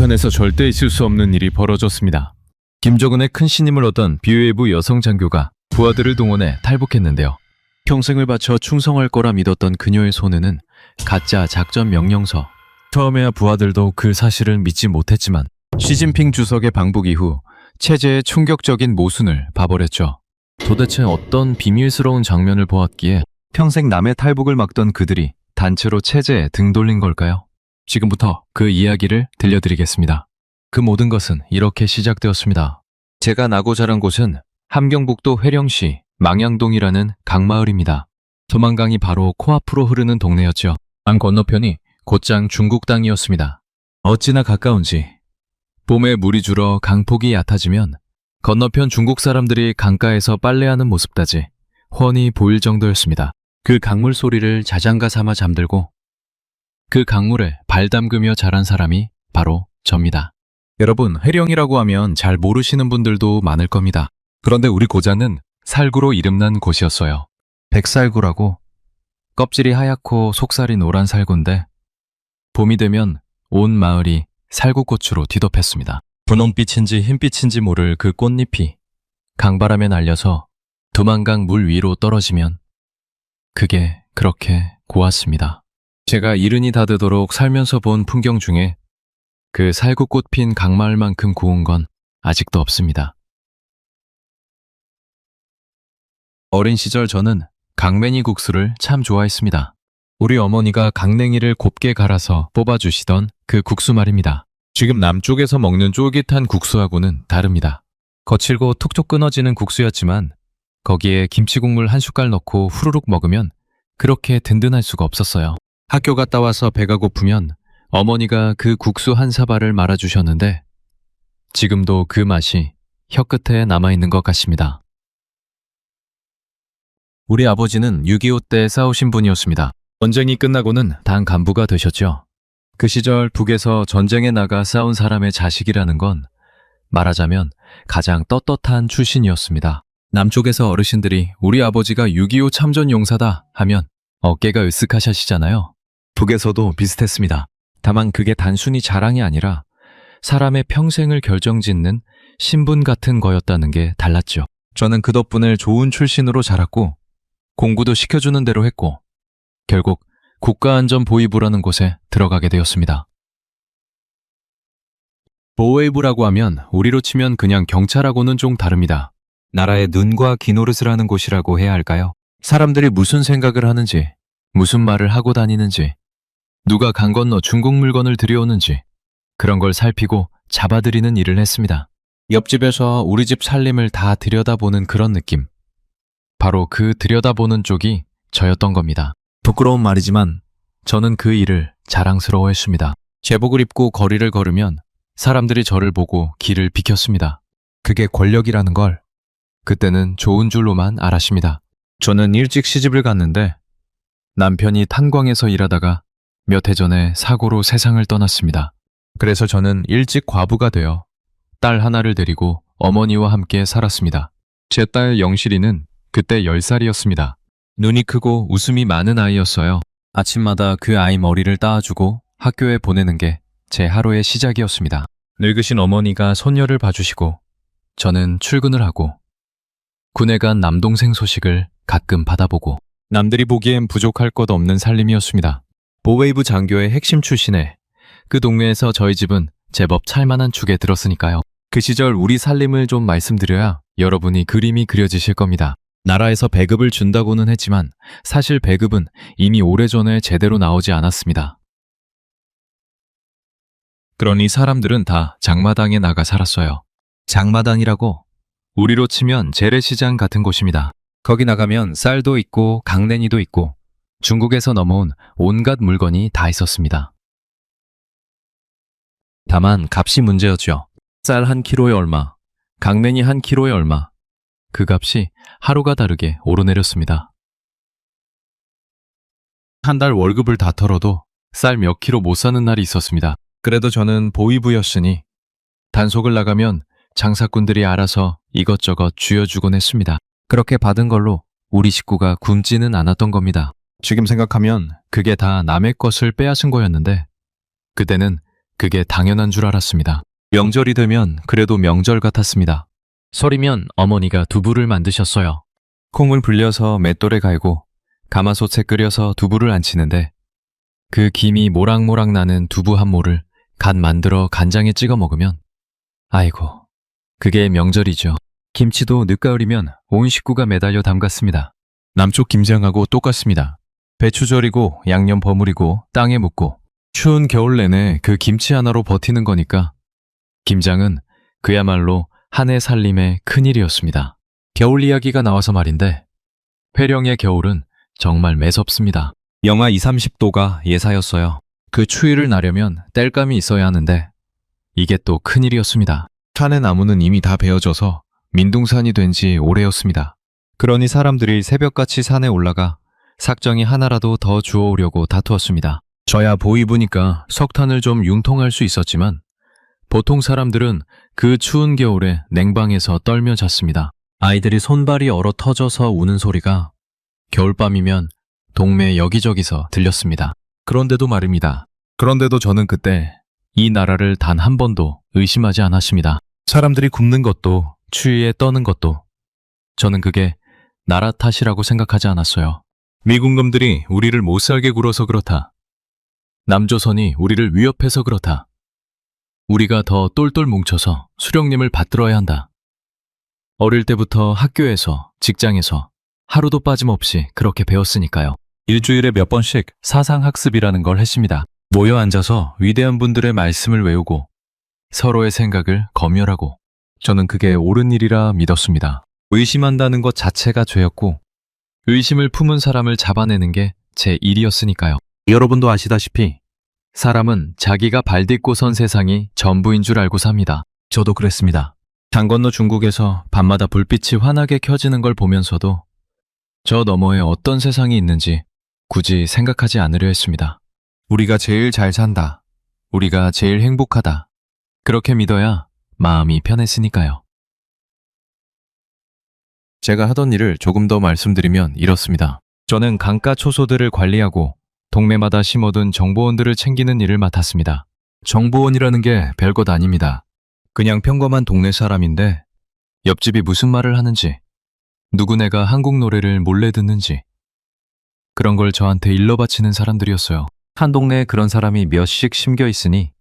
북한에서 절대 있을 수 없는 일이 벌어졌습니다. 김정은의 큰 신임을 얻던 비회부 여성 장교가 부하들을 동원해 탈북했는데요. 평생을 바쳐 충성할 거라 믿었던 그녀의 손에는 가짜 작전 명령서. 처음에야 부하들도 그 사실을 믿지 못했지만 시진핑 주석의 방북 이후 체제의 충격적인 모순을 봐버렸죠. 도대체 어떤 비밀스러운 장면을 보았기에 평생 남의 탈북을 막던 그들이 단체로 체제에 등 돌린 걸까요? 지금부터 그 이야기를 들려드리겠습니다. 그 모든 것은 이렇게 시작되었습니다. 제가 나고 자란 곳은 함경북도 회령시 망양동이라는 강마을입니다. 소만강이 바로 코앞으로 흐르는 동네였죠. 강 건너편이 곧장 중국 땅이었습니다. 어찌나 가까운지 봄에 물이 줄어 강폭이 얕아지면 건너편 중국 사람들이 강가에서 빨래하는 모습까지 훤히 보일 정도였습니다. 그 강물 소리를 자장가 삼아 잠들고 그 강물에 발 담그며 자란 사람이 바로 접니다. 여러분, 회령이라고 하면 잘 모르시는 분들도 많을 겁니다. 그런데 우리 고장은 살구로 이름난 곳이었어요. 백살구라고. 껍질이 하얗고 속살이 노란 살구인데 봄이 되면 온 마을이 살구꽃으로 뒤덮였습니다. 분홍빛인지 흰빛인지 모를 그 꽃잎이 강바람에 날려서 두만강 물 위로 떨어지면 그게 그렇게 고왔습니다. 제가 이른이 닫으도록 살면서 본 풍경 중에 그 살구꽃 핀 강마을만큼 고운 건 아직도 없습니다. 어린 시절 저는 강냉이 국수를 참 좋아했습니다. 우리 어머니가 강냉이를 곱게 갈아서 뽑아주시던 그 국수 말입니다. 지금 남쪽에서 먹는 쫄깃한 국수하고는 다릅니다. 거칠고 톡톡 끊어지는 국수였지만 거기에 김치국물 한 숟갈 넣고 후루룩 먹으면 그렇게 든든할 수가 없었어요. 학교 갔다 와서 배가 고프면 어머니가 그 국수 한 사발을 말아주셨는데 지금도 그 맛이 혀끝에 남아있는 것 같습니다. 우리 아버지는 6.25 때 싸우신 분이었습니다. 전쟁이 끝나고는 당 간부가 되셨죠. 그 시절 북에서 전쟁에 나가 싸운 사람의 자식이라는 건 말하자면 가장 떳떳한 출신이었습니다. 남쪽에서 어르신들이 우리 아버지가 6.25 참전 용사다 하면 어깨가 으쓱하시잖아요. 북에서도 비슷했습니다. 다만 그게 단순히 자랑이 아니라 사람의 평생을 결정짓는 신분 같은 거였다는 게 달랐죠. 저는 그 덕분에 좋은 출신으로 자랐고 공부도 시켜주는 대로 했고 결국 국가안전보위부라는 곳에 들어가게 되었습니다. 보위부라고 하면 우리로 치면 그냥 경찰하고는 좀 다릅니다. 나라의 눈과 귀노릇을 하는 곳이라고 해야 할까요? 사람들이 무슨 생각을 하는지, 무슨 말을 하고 다니는지, 누가 강 건너 중국 물건을 들여오는지 그런 걸 살피고 잡아들이는 일을 했습니다. 옆집에서 우리 집 살림을 다 들여다보는 그런 느낌. 바로 그 들여다보는 쪽이 저였던 겁니다. 부끄러운 말이지만 저는 그 일을 자랑스러워했습니다. 제복을 입고 거리를 걸으면 사람들이 저를 보고 길을 비켰습니다. 그게 권력이라는 걸 그때는 좋은 줄로만 알았습니다. 저는 일찍 시집을 갔는데 남편이 탄광에서 일하다가 몇 해 전에 사고로 세상을 떠났습니다. 그래서 저는 일찍 과부가 되어 딸 하나를 데리고 어머니와 함께 살았습니다. 제 딸 영실이는 그때 10살이었습니다. 눈이 크고 웃음이 많은 아이였어요. 아침마다 그 아이 머리를 따아주고 학교에 보내는 게 제 하루의 시작이었습니다. 늙으신 어머니가 손녀를 봐주시고 저는 출근을 하고 군에 간 남동생 소식을 가끔 받아보고 남들이 보기엔 부족할 것 없는 살림이었습니다. 보웨이브 장교의 핵심 출신에 그 동네에서 저희 집은 제법 찰만한 축에 들었으니까요. 그 시절 우리 살림을 좀 말씀드려야 여러분이 그림이 그려지실 겁니다. 나라에서 배급을 준다고는 했지만 사실 배급은 이미 오래전에 제대로 나오지 않았습니다. 그러니 사람들은 다 장마당에 나가 살았어요. 장마당이라고 우리로 치면 재래시장 같은 곳입니다. 거기 나가면 쌀도 있고 강냉이도 있고 중국에서 넘어온 온갖 물건이 다 있었습니다. 다만 값이 문제였죠. 쌀 한 킬로에 얼마, 강냉이 한 킬로에 얼마. 그 값이 하루가 다르게 오르내렸습니다. 한 달 월급을 다 털어도 쌀 몇 킬로 못 사는 날이 있었습니다. 그래도 저는 보위부였으니 단속을 나가면 장사꾼들이 알아서 이것저것 쥐어주곤 했습니다. 그렇게 받은 걸로 우리 식구가 굶지는 않았던 겁니다. 지금 생각하면 그게 다 남의 것을 빼앗은 거였는데 그때는 그게 당연한 줄 알았습니다. 명절이 되면 그래도 명절 같았습니다. 설이면 어머니가 두부를 만드셨어요. 콩을 불려서 맷돌에 갈고 가마솥에 끓여서 두부를 안치는데 그 김이 모락모락 나는 두부 한 모를 갓 만들어 간장에 찍어 먹으면 아이고, 그게 명절이죠. 김치도 늦가을이면 온 식구가 매달려 담갔습니다. 남쪽 김장하고 똑같습니다. 배추 절이고 양념 버무리고 땅에 묻고 추운 겨울 내내 그 김치 하나로 버티는 거니까 김장은 그야말로 한 해 살림의 큰일이었습니다. 겨울 이야기가 나와서 말인데 회령의 겨울은 정말 매섭습니다. 영하 20, 30도가 예사였어요. 그 추위를 나려면 땔감이 있어야 하는데 이게 또 큰일이었습니다. 산의 나무는 이미 다 베어져서 민둥산이 된 지 오래였습니다. 그러니 사람들이 새벽같이 산에 올라가 삭정이 하나라도 더 주워오려고 다투었습니다. 저야 보이부니까 석탄을 좀 융통할 수 있었지만 보통 사람들은 그 추운 겨울에 냉방에서 떨며 잤습니다. 아이들이 손발이 얼어 터져서 우는 소리가 겨울밤이면 동네 여기저기서 들렸습니다. 그런데도 말입니다. 그런데도 저는 그때 이 나라를 단 한 번도 의심하지 않았습니다. 사람들이 굶는 것도 추위에 떠는 것도 저는 그게 나라 탓이라고 생각하지 않았어요. 미군놈들이 우리를 못살게 굴어서 그렇다. 남조선이 우리를 위협해서 그렇다. 우리가 더 똘똘 뭉쳐서 수령님을 받들어야 한다. 어릴 때부터 학교에서, 직장에서 하루도 빠짐없이 그렇게 배웠으니까요. 일주일에 몇 번씩 사상학습이라는 걸 했습니다. 모여 앉아서 위대한 분들의 말씀을 외우고 서로의 생각을 검열하고 저는 그게 옳은 일이라 믿었습니다. 의심한다는 것 자체가 죄였고 의심을 품은 사람을 잡아내는 게 제 일이었으니까요. 여러분도 아시다시피 사람은 자기가 발 딛고 선 세상이 전부인 줄 알고 삽니다. 저도 그랬습니다. 강 건너 중국에서 밤마다 불빛이 환하게 켜지는 걸 보면서도 저 너머에 어떤 세상이 있는지 굳이 생각하지 않으려 했습니다. 우리가 제일 잘 산다. 우리가 제일 행복하다. 그렇게 믿어야 마음이 편했으니까요. 제가 하던 일을 조금 더 말씀드리면 이렇습니다. 저는 강가 초소들을 관리하고 동네마다 심어둔 정보원들을 챙기는 일을 맡았습니다. 정보원이라는 게 별것 아닙니다. 그냥 평범한 동네 사람인데 옆집이 무슨 말을 하는지, 누구네가 한국 노래를 몰래 듣는지 그런 걸 저한테 일러 바치는 사람들이었어요. 한 동네에 그런 사람이 몇씩 심겨 있으니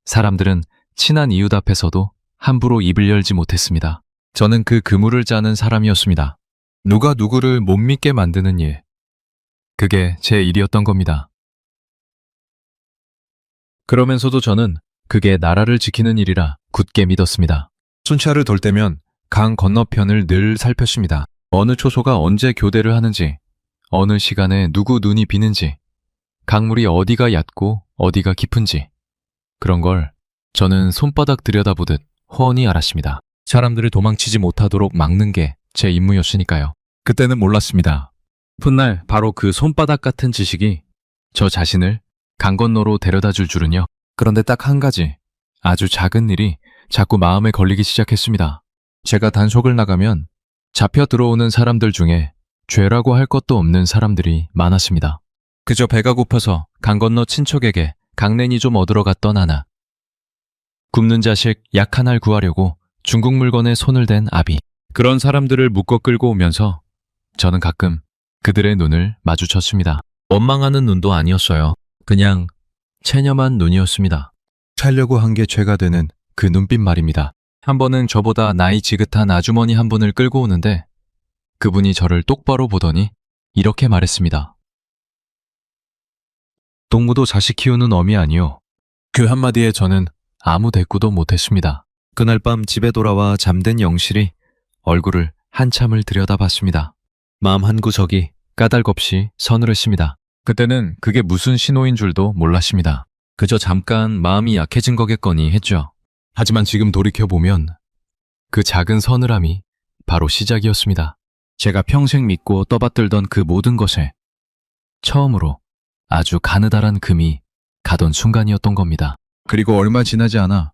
사람들은 친한 이웃 앞에서도 함부로 입을 열지 못했습니다. 저는 그 그물을 짜는 사람이었습니다. 누가 누구를 못 믿게 만드는 일. 그게 제 일이었던 겁니다. 그러면서도 저는 그게 나라를 지키는 일이라 굳게 믿었습니다. 순찰을 돌 때면 강 건너편을 늘 살폈습니다. 어느 초소가 언제 교대를 하는지, 어느 시간에 누구 눈이 비는지, 강물이 어디가 얕고 어디가 깊은지 그런 걸 저는 손바닥 들여다보듯 훤히 알았습니다. 사람들을 도망치지 못하도록 막는 게 제 임무였으니까요. 그때는 몰랐습니다. 훗날 바로 그 손바닥 같은 지식이 저 자신을 강 건너로 데려다 줄 줄은요. 그런데 딱 한 가지 아주 작은 일이 자꾸 마음에 걸리기 시작했습니다. 제가 단속을 나가면 잡혀 들어오는 사람들 중에 죄라고 할 것도 없는 사람들이 많았습니다. 그저 배가 고파서 강 건너 친척에게 강냉이 좀 얻으러 갔던 하나. 굶는 자식 약 하나를 구하려고 중국 물건에 손을 댄 아비. 그런 사람들을 묶어 끌고 오면서 저는 가끔 그들의 눈을 마주쳤습니다. 원망하는 눈도 아니었어요. 그냥 체념한 눈이었습니다. 살려고 한 게 죄가 되는 그 눈빛 말입니다. 한 번은 저보다 나이 지긋한 아주머니 한 분을 끌고 오는데 그분이 저를 똑바로 보더니 이렇게 말했습니다. 동무도 자식 키우는 어미 아니요. 그 한마디에 저는 아무 대꾸도 못했습니다. 그날 밤 집에 돌아와 잠든 영실이 얼굴을 한참을 들여다봤습니다. 마음 한구석이 까닭없이 서늘했습니다. 그때는 그게 무슨 신호인 줄도 몰랐습니다. 그저 잠깐 마음이 약해진 거겠거니 했죠. 하지만 지금 돌이켜보면 그 작은 서늘함이 바로 시작이었습니다. 제가 평생 믿고 떠받들던 그 모든 것에 처음으로 아주 가느다란 금이 가던 순간이었던 겁니다. 그리고 얼마 지나지 않아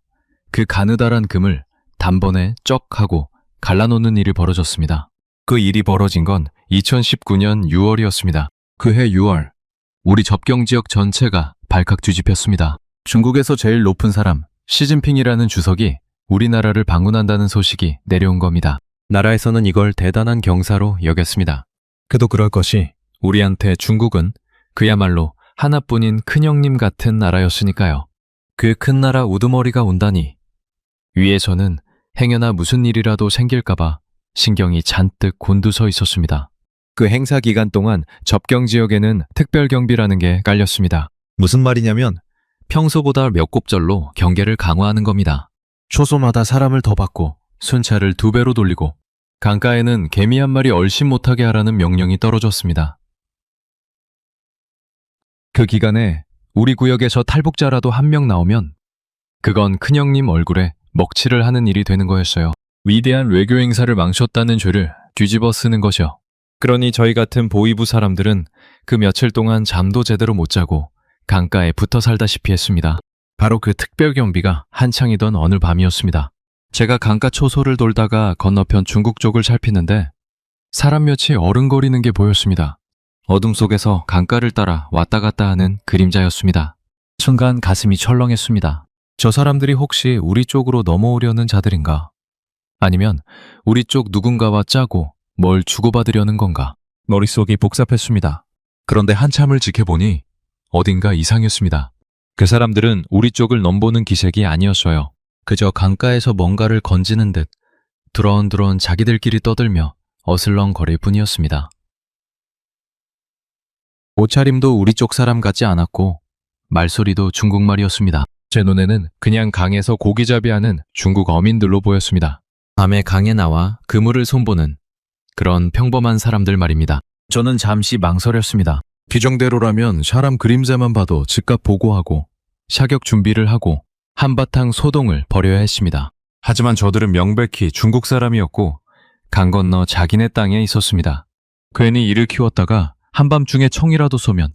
그 가느다란 금을 단번에 쩍 하고 갈라놓는 일이 벌어졌습니다. 그 일이 벌어진 건 2019년 6월이었습니다. 그해 6월, 우리 접경 지역 전체가 발칵 뒤집혔습니다. 중국에서 제일 높은 사람 시진핑이라는 주석이 우리나라를 방문한다는 소식이 내려온 겁니다. 나라에서는 이걸 대단한 경사로 여겼습니다. 그도 그럴 것이 우리한테 중국은 그야말로 하나뿐인 큰형님 같은 나라였으니까요. 그 큰 나라 우두머리가 온다니 위에서는 행여나 무슨 일이라도 생길까봐 신경이 잔뜩 곤두서 있었습니다. 그 행사 기간 동안 접경 지역에는 특별경비라는 게 깔렸습니다. 무슨 말이냐면 평소보다 몇 곱절로 경계를 강화하는 겁니다. 초소마다 사람을 더 받고 순찰을 2배로 돌리고 강가에는 개미 한 마리 얼씬 못하게 하라는 명령이 떨어졌습니다. 그 기간에 우리 구역에서 탈북자라도 한 명 나오면 그건 큰형님 얼굴에 먹칠을 하는 일이 되는 거였어요. 위대한 외교 행사를 망쳤다는 죄를 뒤집어 쓰는 것이요. 그러니 저희 같은 보위부 사람들은 그 며칠 동안 잠도 제대로 못 자고 강가에 붙어 살다시피 했습니다. 바로 그 특별경비가 한창이던 어느 밤이었습니다. 제가 강가 초소를 돌다가 건너편 중국 쪽을 살피는데 사람 몇이 어른거리는 게 보였습니다. 어둠 속에서 강가를 따라 왔다 갔다 하는 그림자였습니다. 순간 가슴이 철렁했습니다. 저 사람들이 혹시 우리 쪽으로 넘어오려는 자들인가? 아니면 우리 쪽 누군가와 짜고 뭘 주고받으려는 건가? 머릿속이 복잡했습니다. 그런데 한참을 지켜보니 어딘가 이상했습니다. 그 사람들은 우리 쪽을 넘보는 기색이 아니었어요. 그저 강가에서 뭔가를 건지는 듯 두런두런 자기들끼리 떠들며 어슬렁거릴 뿐이었습니다. 옷차림도 우리 쪽 사람 같지 않았고 말소리도 중국말이었습니다. 제 눈에는 그냥 강에서 고기잡이하는 중국 어민들로 보였습니다. 밤에 강에 나와 그물을 손보는 그런 평범한 사람들 말입니다. 저는 잠시 망설였습니다. 규정대로라면 사람 그림자만 봐도 즉각 보고하고 사격 준비를 하고 한바탕 소동을 벌여야 했습니다. 하지만 저들은 명백히 중국 사람이었고 강 건너 자기네 땅에 있었습니다. 괜히 이를 키웠다가 한밤중에 총이라도 쏘면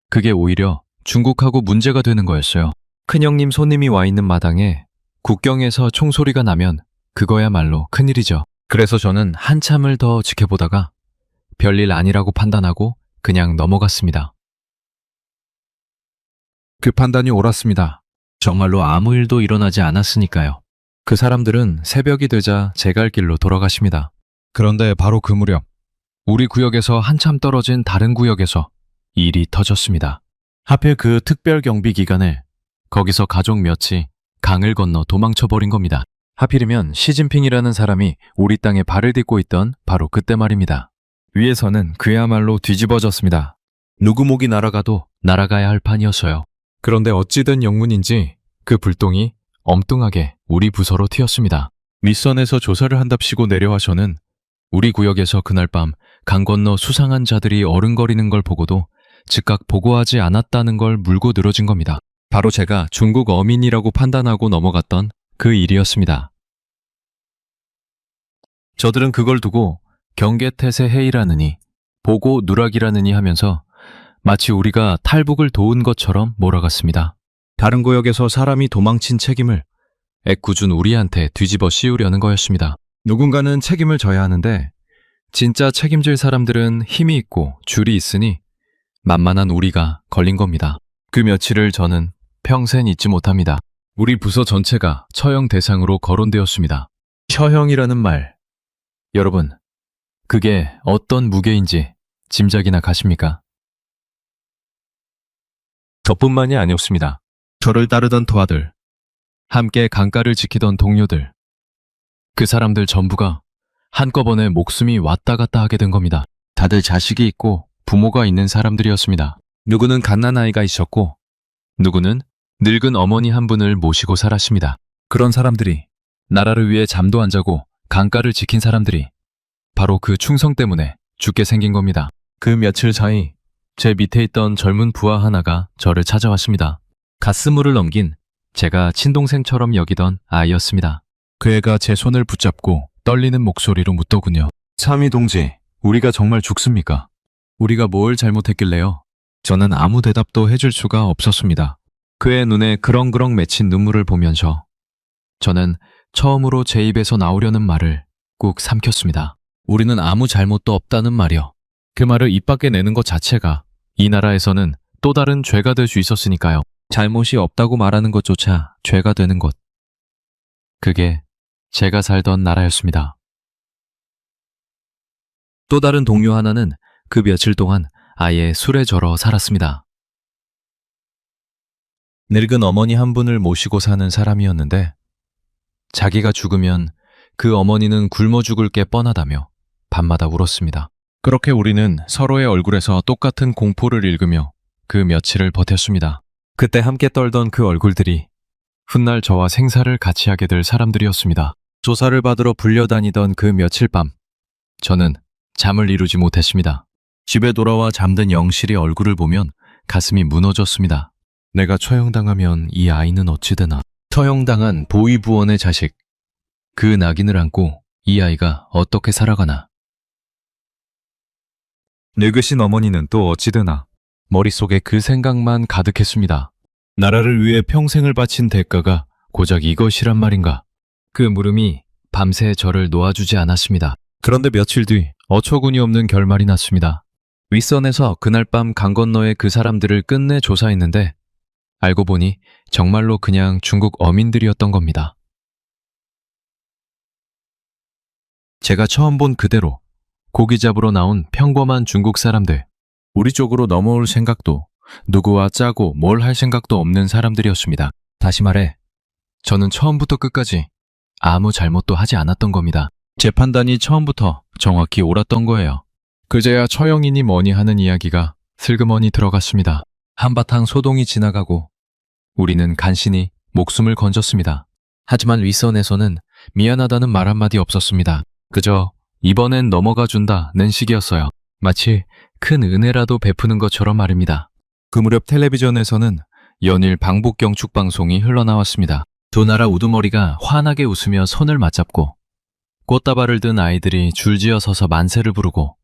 그게 오히려 중국하고 문제가 되는 거였어요. 큰형님 손님이 와 있는 마당에 국경에서 총소리가 나면 그거야말로 큰일이죠. 그래서 저는 한참을 더 지켜보다가 별일 아니라고 판단하고 그냥 넘어갔습니다. 그 판단이 옳았습니다. 정말로 아무 일도 일어나지 않았으니까요. 그 사람들은 새벽이 되자 제 갈 길로 돌아가십니다. 그런데 바로 그 무렵 우리 구역에서 한참 떨어진 다른 구역에서 일이 터졌습니다. 하필 그 특별경비 기간에 거기서 가족 몇이 강을 건너 도망쳐버린 겁니다. 하필이면 시진핑이라는 사람이 우리 땅에 발을 딛고 있던 바로 그때 말입니다. 위에서는 그야말로 뒤집어졌습니다. 누구 목이 날아가도 날아가야 할 판이었어요. 그런데 어찌된 영문인지 그 불똥이 엉뚱하게 우리 부서로 튀었습니다. 윗선에서 조사를 한답시고 내려와서는 우리 구역에서 그날 밤 강 건너 수상한 자들이 어른거리는 걸 보고도 즉각 보고하지 않았다는 걸 물고 늘어진 겁니다. 바로 제가 중국 어민이라고 판단하고 넘어갔던 그 일이었습니다. 저들은 그걸 두고 경계태세 해이라느니 보고 누락이라느니 하면서 마치 우리가 탈북을 도운 것처럼 몰아갔습니다. 다른 구역에서 사람이 도망친 책임을 애꿎은 우리한테 뒤집어 씌우려는 거였습니다. 누군가는 책임을 져야 하는데 진짜 책임질 사람들은 힘이 있고 줄이 있으니 만만한 우리가 걸린 겁니다. 그 며칠을 저는 평생 잊지 못합니다. 우리 부서 전체가 처형 대상으로 거론되었습니다. 처형이라는 말, 여러분, 그게 어떤 무게인지 짐작이나 가십니까? 저뿐만이 아니었습니다. 저를 따르던 도화들, 함께 강가를 지키던 동료들, 그 사람들 전부가 한꺼번에 목숨이 왔다 갔다 하게 된 겁니다. 다들 자식이 있고 부모가 있는 사람들이었습니다. 누구는 갓난아이가 있었고 누구는 늙은 어머니 한 분을 모시고 살았습니다. 그런 사람들이 나라를 위해 잠도 안 자고 강가를 지킨 사람들이 바로 그 충성 때문에 죽게 생긴 겁니다. 그 며칠 사이 제 밑에 있던 젊은 부하 하나가 저를 찾아왔습니다. 가스물을 넘긴 제가 친동생처럼 여기던 아이였습니다. 그 애가 제 손을 붙잡고 떨리는 목소리로 묻더군요. 참이 동지, 우리가 정말 죽습니까? 우리가 뭘 잘못했길래요? 저는 아무 대답도 해줄 수가 없었습니다. 그의 눈에 그렁그렁 맺힌 눈물을 보면서 저는 처음으로 제 입에서 나오려는 말을 꾹 삼켰습니다. 우리는 아무 잘못도 없다는 말이요. 그 말을 입 밖에 내는 것 자체가 이 나라에서는 또 다른 죄가 될 수 있었으니까요. 잘못이 없다고 말하는 것조차 죄가 되는 곳. 그게 제가 살던 나라였습니다. 또 다른 동료 하나는 그 며칠 동안 아예 술에 절어 살았습니다. 늙은 어머니 한 분을 모시고 사는 사람이었는데 자기가 죽으면 그 어머니는 굶어 죽을 게 뻔하다며 밤마다 울었습니다. 그렇게 우리는 서로의 얼굴에서 똑같은 공포를 읽으며 그 며칠을 버텼습니다. 그때 함께 떨던 그 얼굴들이 훗날 저와 생사를 같이 하게 될 사람들이었습니다. 조사를 받으러 불려다니던 그 며칠 밤, 저는 잠을 이루지 못했습니다. 집에 돌아와 잠든 영실의 얼굴을 보면 가슴이 무너졌습니다. 내가 처형당하면 이 아이는 어찌 되나. 처형당한 보위부원의 자식, 그 낙인을 안고 이 아이가 어떻게 살아가나. 늙으신 어머니는 또 어찌 되나. 머릿속에 그 생각만 가득했습니다. 나라를 위해 평생을 바친 대가가 고작 이것이란 말인가. 그 물음이 밤새 저를 놓아주지 않았습니다. 그런데 며칠 뒤 어처구니 없는 결말이 났습니다. 윗선에서 그날 밤 강 건너의 그 사람들을 끝내 조사했는데 알고 보니 정말로 그냥 중국 어민들이었던 겁니다. 제가 처음 본 그대로 고기 잡으러 나온 평범한 중국 사람들, 우리 쪽으로 넘어올 생각도, 누구와 짜고 뭘 할 생각도 없는 사람들이었습니다. 다시 말해, 저는 처음부터 끝까지 아무 잘못도 하지 않았던 겁니다. 제 판단이 처음부터 정확히 옳았던 거예요. 그제야 처형이니 뭐니 하는 이야기가 슬그머니 들어갔습니다. 한바탕 소동이 지나가고 우리는 간신히 목숨을 건졌습니다. 하지만 윗선에서는 미안하다는 말 한마디 없었습니다. 그저 이번엔 넘어가 준다는 식이었어요. 마치 큰 은혜라도 베푸는 것처럼 말입니다. 그 무렵 텔레비전에서는 연일 방북 경축 방송이 흘러나왔습니다. 두 나라 우두머리가 환하게 웃으며 손을 맞잡고 꽃다발을 든 아이들이 줄지어 서서 만세를 부르고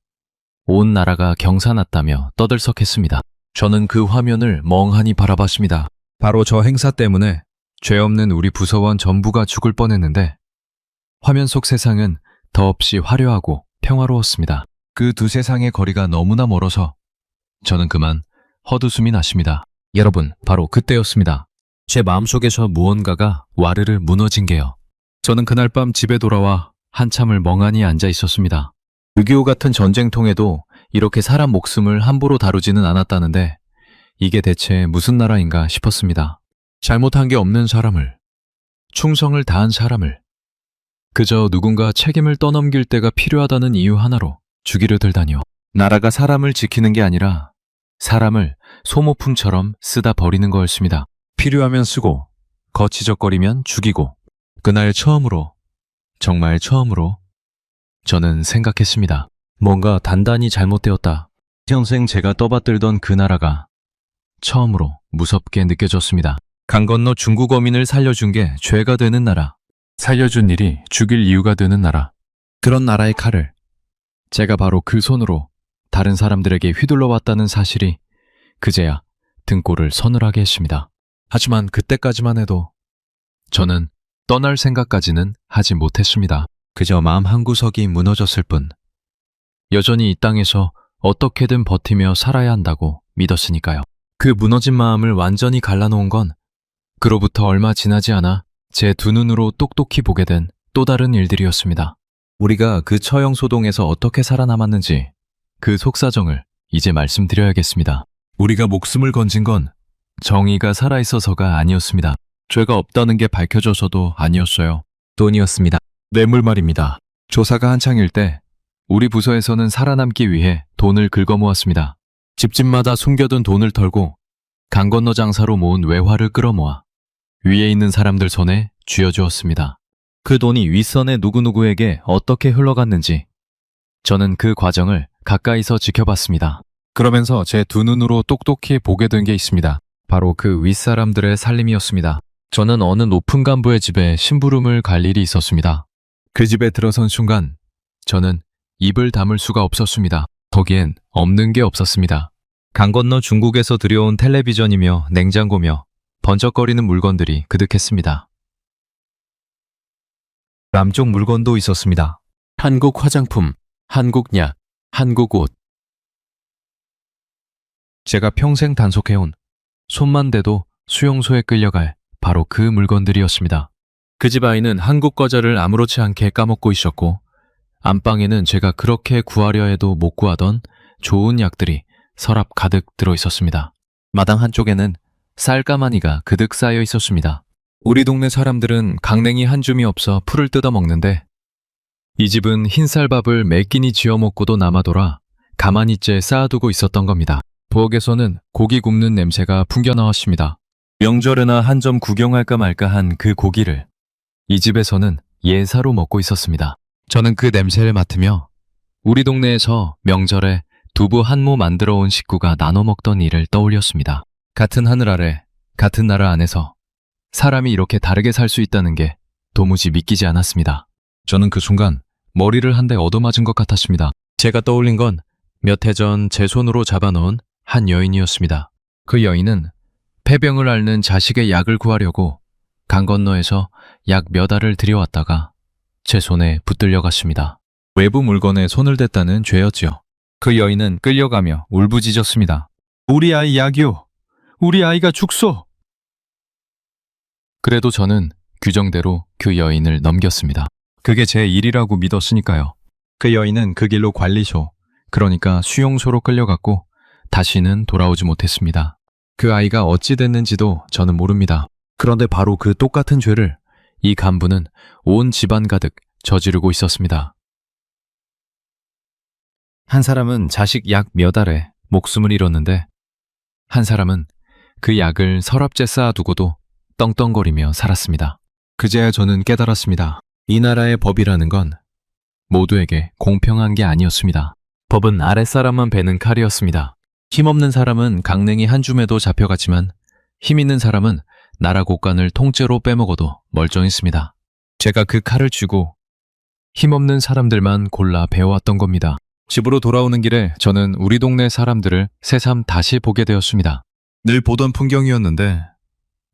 온 나라가 경사났다며 떠들썩했습니다. 저는 그 화면을 멍하니 바라봤습니다. 바로 저 행사 때문에 죄 없는 우리 부서원 전부가 죽을 뻔했는데 화면 속 세상은 더없이 화려하고 평화로웠습니다. 그 두 세상의 거리가 너무나 멀어서 저는 그만 헛웃음이 났습니다. 여러분, 바로 그때였습니다. 제 마음속에서 무언가가 와르르 무너진 게요. 저는 그날 밤 집에 돌아와 한참을 멍하니 앉아 있었습니다. 6.25 같은 전쟁통에도 이렇게 사람 목숨을 함부로 다루지는 않았다는데 이게 대체 무슨 나라인가 싶었습니다. 잘못한 게 없는 사람을, 충성을 다한 사람을 그저 누군가 책임을 떠넘길 때가 필요하다는 이유 하나로 죽이려 들다니요. 나라가 사람을 지키는 게 아니라 사람을 소모품처럼 쓰다 버리는 거였습니다. 필요하면 쓰고 거치적거리면 죽이고. 그날 처음으로, 정말 처음으로 저는 생각했습니다. 뭔가 단단히 잘못되었다. 평생 제가 떠받들던 그 나라가 처음으로 무섭게 느껴졌습니다. 강 건너 중국 어민을 살려준 게 죄가 되는 나라, 살려준 일이 죽일 이유가 되는 나라, 그런 나라의 칼을 제가 바로 그 손으로 다른 사람들에게 휘둘러 왔다는 사실이 그제야 등골을 서늘하게 했습니다. 하지만 그때까지만 해도 저는 떠날 생각까지는 하지 못했습니다. 그저 마음 한구석이 무너졌을 뿐. 여전히 이 땅에서 어떻게든 버티며 살아야 한다고 믿었으니까요. 그 무너진 마음을 완전히 갈라놓은 건 그로부터 얼마 지나지 않아 제 두 눈으로 똑똑히 보게 된 또 다른 일들이었습니다. 우리가 그 처형 소동에서 어떻게 살아남았는지 그 속사정을 이제 말씀드려야겠습니다. 우리가 목숨을 건진 건 정의가 살아있어서가 아니었습니다. 죄가 없다는 게 밝혀져서도 아니었어요. 돈이었습니다. 뇌물 말입니다. 조사가 한창일 때 우리 부서에서는 살아남기 위해 돈을 긁어모았습니다. 집집마다 숨겨둔 돈을 털고 강 건너 장사로 모은 외화를 끌어모아 위에 있는 사람들 손에 쥐어주었습니다. 그 돈이 윗선의 누구누구에게 어떻게 흘러갔는지 저는 그 과정을 가까이서 지켜봤습니다. 그러면서 제 두 눈으로 똑똑히 보게 된 게 있습니다. 바로 그 윗사람들의 살림이었습니다. 저는 어느 높은 간부의 집에 심부름을 갈 일이 있었습니다. 그 집에 들어선 순간 저는 입을 다물 수가 없었습니다. 거기엔 없는 게 없었습니다. 강 건너 중국에서 들여온 텔레비전이며 냉장고며 번쩍거리는 물건들이 그득했습니다. 남쪽 물건도 있었습니다. 한국 화장품, 한국 약, 한국 옷. 제가 평생 단속해온, 손만 대도 수용소에 끌려갈 바로 그 물건들이었습니다. 그 집 아이는 한국 과자를 아무렇지 않게 까먹고 있었고 안방에는 제가 그렇게 구하려 해도 못 구하던 좋은 약들이 서랍 가득 들어 있었습니다. 마당 한쪽에는 쌀가마니가 그득 쌓여 있었습니다. 우리 동네 사람들은 강냉이 한 줌이 없어 풀을 뜯어 먹는데 이 집은 흰쌀밥을 몇 끼니 지어 먹고도 남아돌아 가마니째 쌓아두고 있었던 겁니다. 부엌에서는 고기 굽는 냄새가 풍겨나왔습니다. 명절에나 한 점 구경할까 말까 한 그 고기를 이 집에서는 예사로 먹고 있었습니다. 저는 그 냄새를 맡으며 우리 동네에서 명절에 두부 한 모 만들어 온 식구가 나눠 먹던 일을 떠올렸습니다. 같은 하늘 아래, 같은 나라 안에서 사람이 이렇게 다르게 살 수 있다는 게 도무지 믿기지 않았습니다. 저는 그 순간 머리를 한 대 얻어맞은 것 같았습니다. 제가 떠올린 건 몇 해 전 제 손으로 잡아놓은 한 여인이었습니다. 그 여인은 폐병을 앓는 자식의 약을 구하려고 강 건너에서 약 몇 알을 들여왔다가 제 손에 붙들려 갔습니다. 외부 물건에 손을 댔다는 죄였지요. 그 여인은 끌려가며 울부짖었습니다. 우리 아이 약이요. 우리 아이가 죽소. 그래도 저는 규정대로 그 여인을 넘겼습니다. 그게 제 일이라고 믿었으니까요. 그 여인은 그 길로 관리소, 그러니까 수용소로 끌려갔고 다시는 돌아오지 못했습니다. 그 아이가 어찌 됐는지도 저는 모릅니다. 그런데 바로 그 똑같은 죄를 이 간부는 온 집안 가득 저지르고 있었습니다. 한 사람은 자식 약 몇 알에 목숨을 잃었는데 한 사람은 그 약을 서랍째 쌓아두고도 떵떵거리며 살았습니다. 그제야 저는 깨달았습니다. 이 나라의 법이라는 건 모두에게 공평한 게 아니었습니다. 법은 아랫사람만 베는 칼이었습니다. 힘없는 사람은 강냉이 한 줌에도 잡혀갔지만 힘 있는 사람은 나라 곳간을 통째로 빼먹어도 멀쩡했습니다. 제가 그 칼을 쥐고 힘없는 사람들만 골라 배워왔던 겁니다. 집으로 돌아오는 길에 저는 우리 동네 사람들을 새삼 다시 보게 되었습니다. 늘 보던 풍경이었는데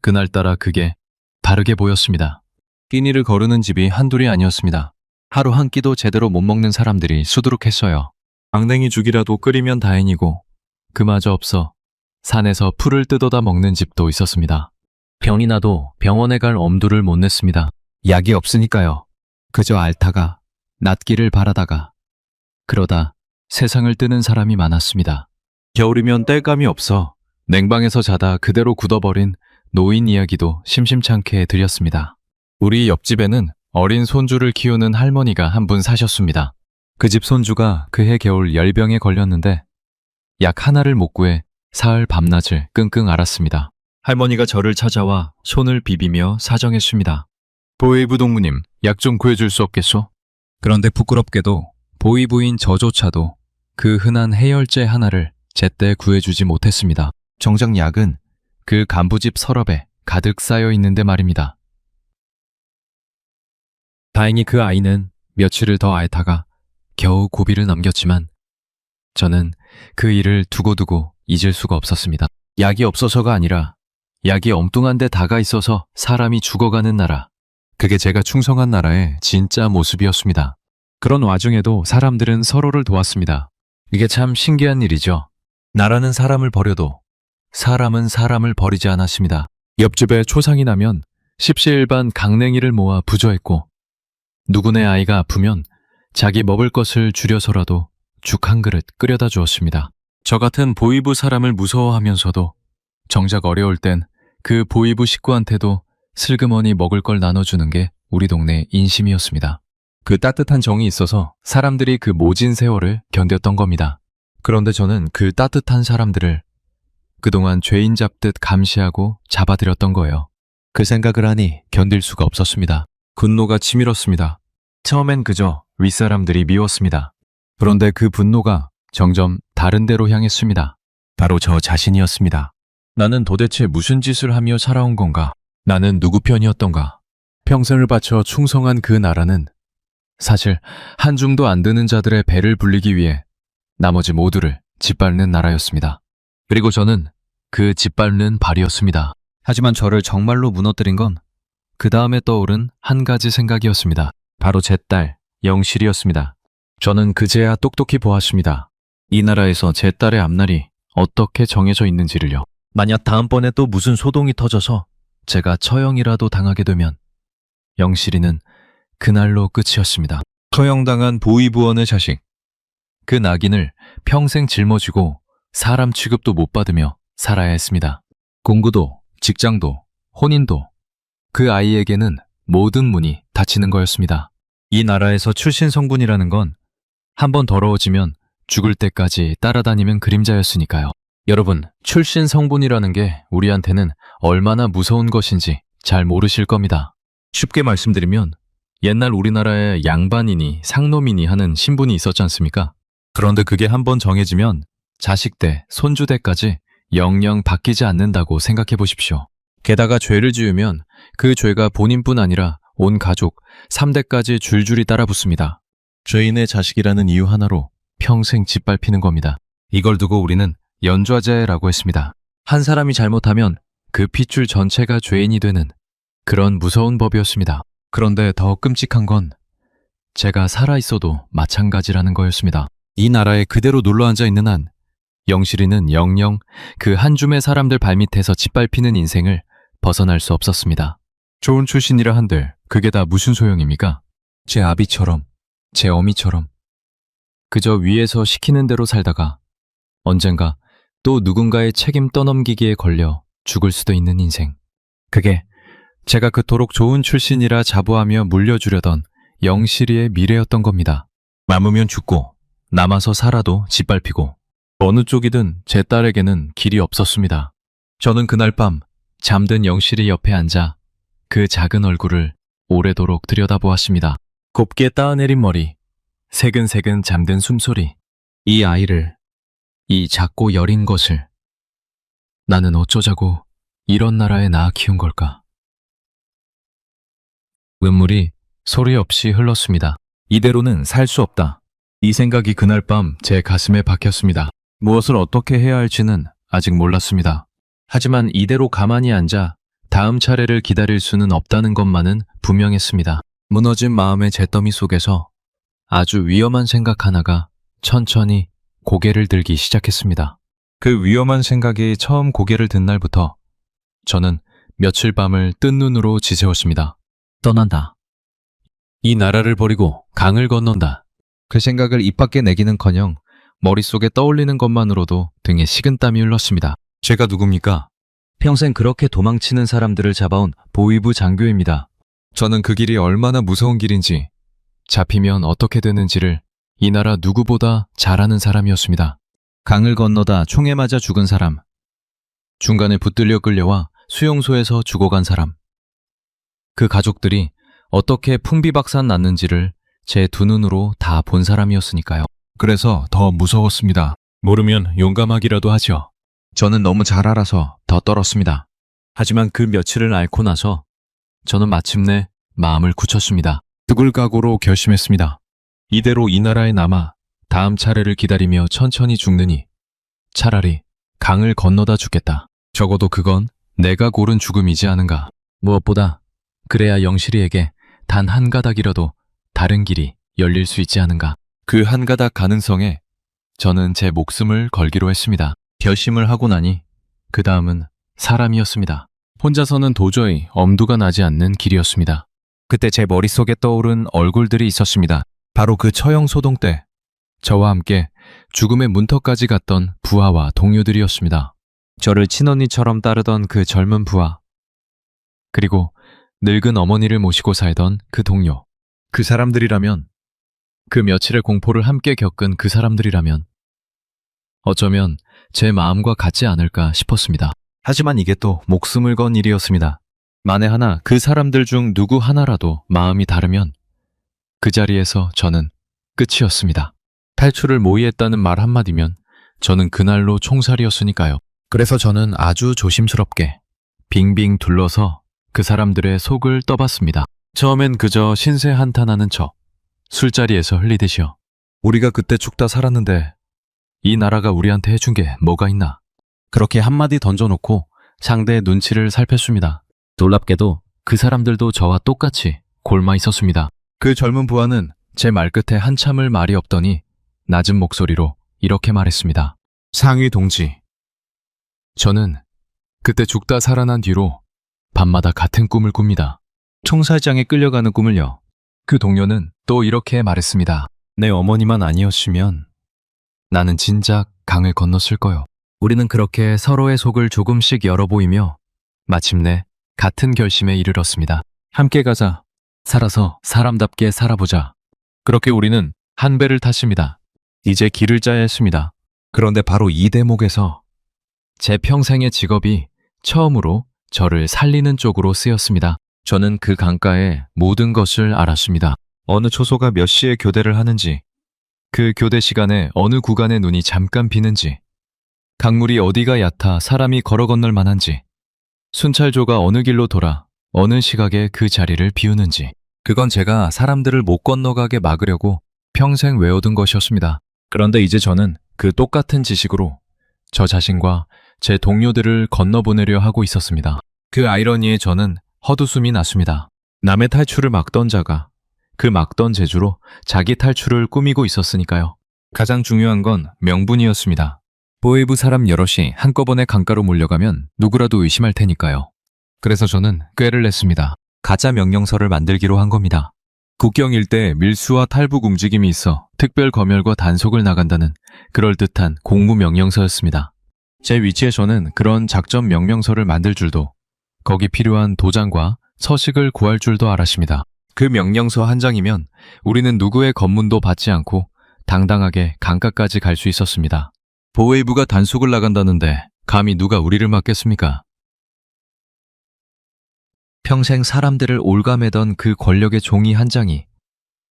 그날따라 그게 다르게 보였습니다. 끼니를 거르는 집이 한둘이 아니었습니다. 하루 한 끼도 제대로 못 먹는 사람들이 수두룩했어요. 강냉이 죽이라도 끓이면 다행이고 그마저 없어 산에서 풀을 뜯어다 먹는 집도 있었습니다. 병이 나도 병원에 갈 엄두를 못 냈습니다. 약이 없으니까요. 그저 앓다가 낫기를 바라다가 그러다 세상을 뜨는 사람이 많았습니다. 겨울이면 땔감이 없어 냉방에서 자다 그대로 굳어버린 노인 이야기도 심심찮게 들렸습니다. 우리 옆집에는 어린 손주를 키우는 할머니가 한 분 사셨습니다. 그 집 손주가 그해 겨울 열병에 걸렸는데 약 하나를 못 구해 사흘 밤낮을 끙끙 앓았습니다. 할머니가 저를 찾아와 손을 비비며 사정했습니다. 보이부 동무님, 약 좀 구해줄 수 없겠소? 그런데 부끄럽게도 보이부인 저조차도 그 흔한 해열제 하나를 제때 구해주지 못했습니다. 정작 약은 그 간부집 서랍에 가득 쌓여 있는데 말입니다. 다행히 그 아이는 며칠을 더 앓다가 겨우 고비를 넘겼지만 저는 그 일을 두고두고 잊을 수가 없었습니다. 약이 없어서가 아니라 약이 엉뚱한 데 다가 있어서 사람이 죽어가는 나라. 그게 제가 충성한 나라의 진짜 모습이었습니다. 그런 와중에도 사람들은 서로를 도왔습니다. 이게 참 신기한 일이죠. 나라는 사람을 버려도 사람은 사람을 버리지 않았습니다. 옆집에 초상이 나면 십시일반 강냉이를 모아 부조했고 누구네 아이가 아프면 자기 먹을 것을 줄여서라도 죽 한 그릇 끓여다 주었습니다. 저 같은 보이부 사람을 무서워하면서도 정작 어려울 땐 그 보이부 식구한테도 슬그머니 먹을 걸 나눠주는 게 우리 동네 인심이었습니다. 그 따뜻한 정이 있어서 사람들이 그 모진 세월을 견뎠던 겁니다. 그런데 저는 그 따뜻한 사람들을 그동안 죄인 잡듯 감시하고 잡아들였던 거예요. 그 생각을 하니 견딜 수가 없었습니다. 분노가 치밀었습니다. 처음엔 그저 윗사람들이 미웠습니다. 그런데 그 분노가 점점 다른 데로 향했습니다. 바로 저 자신이었습니다. 나는 도대체 무슨 짓을 하며 살아온 건가? 나는 누구 편이었던가? 평생을 바쳐 충성한 그 나라는 사실 한 줌도 안 드는 자들의 배를 불리기 위해 나머지 모두를 짓밟는 나라였습니다. 그리고 저는 그 짓밟는 발이었습니다. 하지만 저를 정말로 무너뜨린 건 그 다음에 떠오른 한 가지 생각이었습니다. 바로 제 딸 영실이었습니다. 저는 그제야 똑똑히 보았습니다. 이 나라에서 제 딸의 앞날이 어떻게 정해져 있는지를요. 만약 다음번에 또 무슨 소동이 터져서 제가 처형이라도 당하게 되면 영실이는 그날로 끝이었습니다. 처형당한 보위부원의 자식. 그 낙인을 평생 짊어지고 사람 취급도 못 받으며 살아야 했습니다. 공부도, 직장도, 혼인도 그 아이에게는 모든 문이 닫히는 거였습니다. 이 나라에서 출신 성분이라는 건 한 번 더러워지면 죽을 때까지 따라다니는 그림자였으니까요. 여러분, 출신 성분이라는 게 우리한테는 얼마나 무서운 것인지 잘 모르실 겁니다. 쉽게 말씀드리면 옛날 우리나라에 양반이니 상놈이니 하는 신분이 있었지 않습니까? 그런데 그게 한번 정해지면 자식 대, 손주 대까지 영영 바뀌지 않는다고 생각해 보십시오. 게다가 죄를 지으면 그 죄가 본인뿐 아니라 온 가족, 3대까지 줄줄이 따라붙습니다. 죄인의 자식이라는 이유 하나로 평생 짓밟히는 겁니다. 이걸 두고 우리는 연좌제라고 했습니다. 한 사람이 잘못하면 그 핏줄 전체가 죄인이 되는 그런 무서운 법이었습니다. 그런데 더 끔찍한 건 제가 살아있어도 마찬가지라는 거였습니다. 이 나라에 그대로 눌러앉아 있는 한 영실이는 영영 그 한 줌의 사람들 발밑에서 짓밟히는 인생을 벗어날 수 없었습니다. 좋은 출신이라 한들 그게 다 무슨 소용입니까? 제 아비처럼, 제 어미처럼 그저 위에서 시키는 대로 살다가 언젠가 또 누군가의 책임 떠넘기기에 걸려 죽을 수도 있는 인생. 그게 제가 그토록 좋은 출신이라 자부하며 물려주려던 영실이의 미래였던 겁니다. 남으면 죽고 남아서 살아도 짓밟히고 어느 쪽이든 제 딸에게는 길이 없었습니다. 저는 그날 밤 잠든 영실이 옆에 앉아 그 작은 얼굴을 오래도록 들여다보았습니다. 곱게 따내린 머리, 새근새근 잠든 숨소리, 이 아이를, 이 작고 여린 것을 나는 어쩌자고 이런 나라에 낳아 키운 걸까? 눈물이 소리 없이 흘렀습니다. 이대로는 살 수 없다. 이 생각이 그날 밤 제 가슴에 박혔습니다. 무엇을 어떻게 해야 할지는 아직 몰랐습니다. 하지만 이대로 가만히 앉아 다음 차례를 기다릴 수는 없다는 것만은 분명했습니다. 무너진 마음의 잿더미 속에서 아주 위험한 생각 하나가 천천히 고개를 들기 시작했습니다. 그 위험한 생각이 처음 고개를 든 날부터 저는 며칠 밤을 뜬 눈으로 지새웠습니다. 떠난다. 이 나라를 버리고 강을 건넌다. 그 생각을 입 밖에 내기는커녕 머릿속에 떠올리는 것만으로도 등에 식은땀이 흘렀습니다. 제가 누굽니까? 평생 그렇게 도망치는 사람들을 잡아온 보위부 장교입니다. 저는 그 길이 얼마나 무서운 길인지, 잡히면 어떻게 되는지를 이 나라 누구보다 잘 아는 사람이었습니다. 강을 건너다 총에 맞아 죽은 사람, 중간에 붙들려 끌려와 수용소에서 죽어간 사람, 그 가족들이 어떻게 풍비박산 났는지를 제 두 눈으로 다 본 사람이었으니까요. 그래서 더 무서웠습니다. 모르면 용감하기라도 하죠. 저는 너무 잘 알아서 더 떨었습니다. 하지만 그 며칠을 앓고 나서 저는 마침내 마음을 굳혔습니다. 죽을 각오로 결심했습니다. 이대로 이 나라에 남아 다음 차례를 기다리며 천천히 죽느니 차라리 강을 건너다 죽겠다. 적어도 그건 내가 고른 죽음이지 않은가. 무엇보다 그래야 영실이에게 단 한 가닥이라도 다른 길이 열릴 수 있지 않은가. 그 한 가닥 가능성에 저는 제 목숨을 걸기로 했습니다. 결심을 하고 나니 그 다음은 사람이었습니다. 혼자서는 도저히 엄두가 나지 않는 길이었습니다. 그때 제 머릿속에 떠오른 얼굴들이 있었습니다. 바로 그 처형 소동 때 저와 함께 죽음의 문턱까지 갔던 부하와 동료들이었습니다. 저를 친언니처럼 따르던 그 젊은 부하, 그리고 늙은 어머니를 모시고 살던 그 동료. 그 사람들이라면, 그 며칠의 공포를 함께 겪은 그 사람들이라면 어쩌면 제 마음과 같지 않을까 싶었습니다. 하지만 이게 또 목숨을 건 일이었습니다. 만에 하나 그 사람들 중 누구 하나라도 마음이 다르면 그 자리에서 저는 끝이었습니다. 탈출을 모의했다는 말 한마디면 저는 그날로 총살이었으니까요. 그래서 저는 아주 조심스럽게 빙빙 둘러서 그 사람들의 속을 떠봤습니다. 처음엔 그저 신세 한탄하는 척, 술자리에서 흘리듯이요. 우리가 그때 죽다 살았는데 이 나라가 우리한테 해준 게 뭐가 있나. 그렇게 한마디 던져놓고 상대의 눈치를 살폈습니다. 놀랍게도 그 사람들도 저와 똑같이 골마 있었습니다. 그 젊은 부하는 제 말끝에 한참을 말이 없더니 낮은 목소리로 이렇게 말했습니다. 상위 동지, 저는 그때 죽다 살아난 뒤로 밤마다 같은 꿈을 꿉니다. 총살장에 끌려가는 꿈을요. 그 동료는 또 이렇게 말했습니다. 내 어머니만 아니었으면 나는 진작 강을 건넜을 거요. 우리는 그렇게 서로의 속을 조금씩 열어보이며 마침내 같은 결심에 이르렀습니다. 함께 가자. 살아서 사람답게 살아보자. 그렇게 우리는 한 배를 탔습니다. 이제 길을 짜야 했습니다. 그런데 바로 이 대목에서 제 평생의 직업이 처음으로 저를 살리는 쪽으로 쓰였습니다. 저는 그 강가의 모든 것을 알았습니다. 어느 초소가 몇 시에 교대를 하는지, 그 교대 시간에 어느 구간에 눈이 잠깐 비는지, 강물이 어디가 얕아 사람이 걸어 건널 만한지, 순찰조가 어느 길로 돌아 어느 시각에 그 자리를 비우는지, 그건 제가 사람들을 못 건너가게 막으려고 평생 외워둔 것이었습니다. 그런데 이제 저는 그 똑같은 지식으로 저 자신과 제 동료들을 건너보내려 하고 있었습니다. 그 아이러니에 저는 헛웃음이 났습니다. 남의 탈출을 막던 자가 그 막던 재주로 자기 탈출을 꾸미고 있었으니까요. 가장 중요한 건 명분이었습니다. 보헤이브 사람 여럿이 한꺼번에 강가로 몰려가면 누구라도 의심할 테니까요. 그래서 저는 꾀를 냈습니다. 가짜 명령서를 만들기로 한 겁니다. 국경 일대에 밀수와 탈북 움직임이 있어 특별 검열과 단속을 나간다는 그럴듯한 공무 명령서였습니다. 제 위치에서는 그런 작전 명령서를 만들 줄도, 거기 필요한 도장과 서식을 구할 줄도 알았습니다. 그 명령서 한 장이면 우리는 누구의 검문도 받지 않고 당당하게 강가까지 갈 수 있었습니다. 보헤이브가 단속을 나간다는데 감히 누가 우리를 막겠습니까? 평생 사람들을 올가매던 그 권력의 종이 한 장이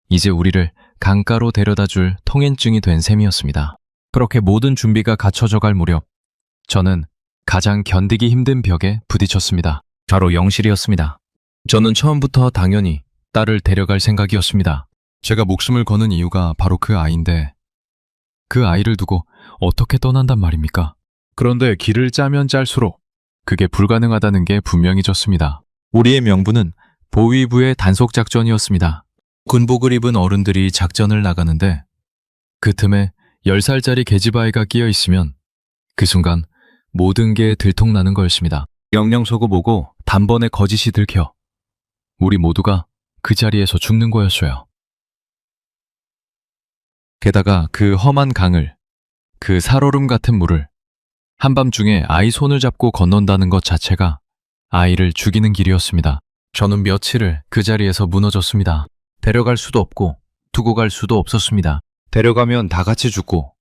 이제 우리를 강가로 데려다 줄 통행증이 된 셈이었습니다. 그렇게 모든 준비가 갖춰져 갈 무렵 저는 가장 견디기 힘든 벽에 부딪혔습니다. 바로 영실이었습니다. 저는 처음부터 당연히 딸을 데려갈 생각이었습니다. 제가 목숨을 거는 이유가 바로 그 아이인데 그 아이를 두고 어떻게 떠난단 말입니까? 그런데 길을 짜면 짤수록 그게 불가능하다는 게 분명해졌습니다. 우리의 명분은 보위부의 단속작전이었습니다. 군복을 입은 어른들이 작전을 나가는데 그 틈에 10살짜리 계집아이가 끼어 있으면 그 순간 모든 게 들통나는 거였습니다. 명령서고 뭐고 단번에 거짓이 들켜 우리 모두가 그 자리에서 죽는 거였어요. 게다가 그 험한 강을, 그 살얼음 같은 물을 한밤중에 아이 손을 잡고 건넌다는 것 자체가 아이를 죽이는 길이었습니다. 저는 며칠을 그 자리에서 무너졌습니다. 데려갈 수도 없고 두고 갈 수도 없었습니다. 데려가면 다 같이 죽고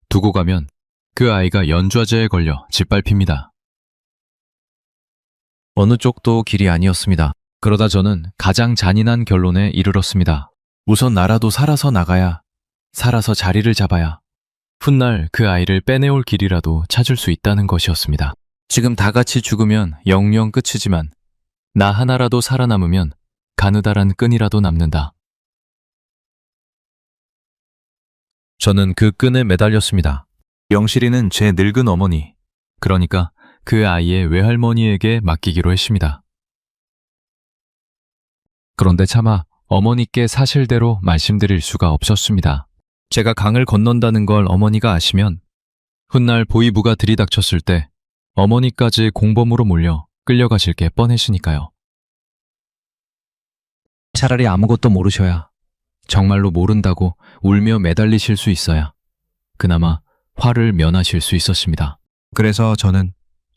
두고 가면 그 아이가 연좌제에 걸려 짓밟힙니다. 어느 쪽도 길이 아니었습니다. 그러다 저는 가장 잔인한 결론에 이르렀습니다. 우선 나라도 살아서 나가야, 살아서 자리를 잡아야 훗날 그 아이를 빼내올 길이라도 찾을 수 있다는 것이었습니다. 지금 다 같이 죽으면 영영 끝이지만 나 하나라도 살아남으면 가느다란 끈이라도 남는다. 저는 그 끈에 매달렸습니다. 영실이는 제 늙은 어머니, 그러니까 그 아이의 외할머니에게 맡기기로 했습니다. 그런데 차마 어머니께 사실대로 말씀드릴 수가 없었습니다. 제가 강을 건넌다는 걸 어머니가 아시면 훗날 보위부가 들이닥쳤을 때 어머니까지 공범으로 몰려 끌려가실 게 뻔했으니까요. 차라리 아무것도 모르셔야, 정말로 모른다고 울며 매달리실 수 있어야 그나마 화를 면하실 수 있었습니다. 그래서 저는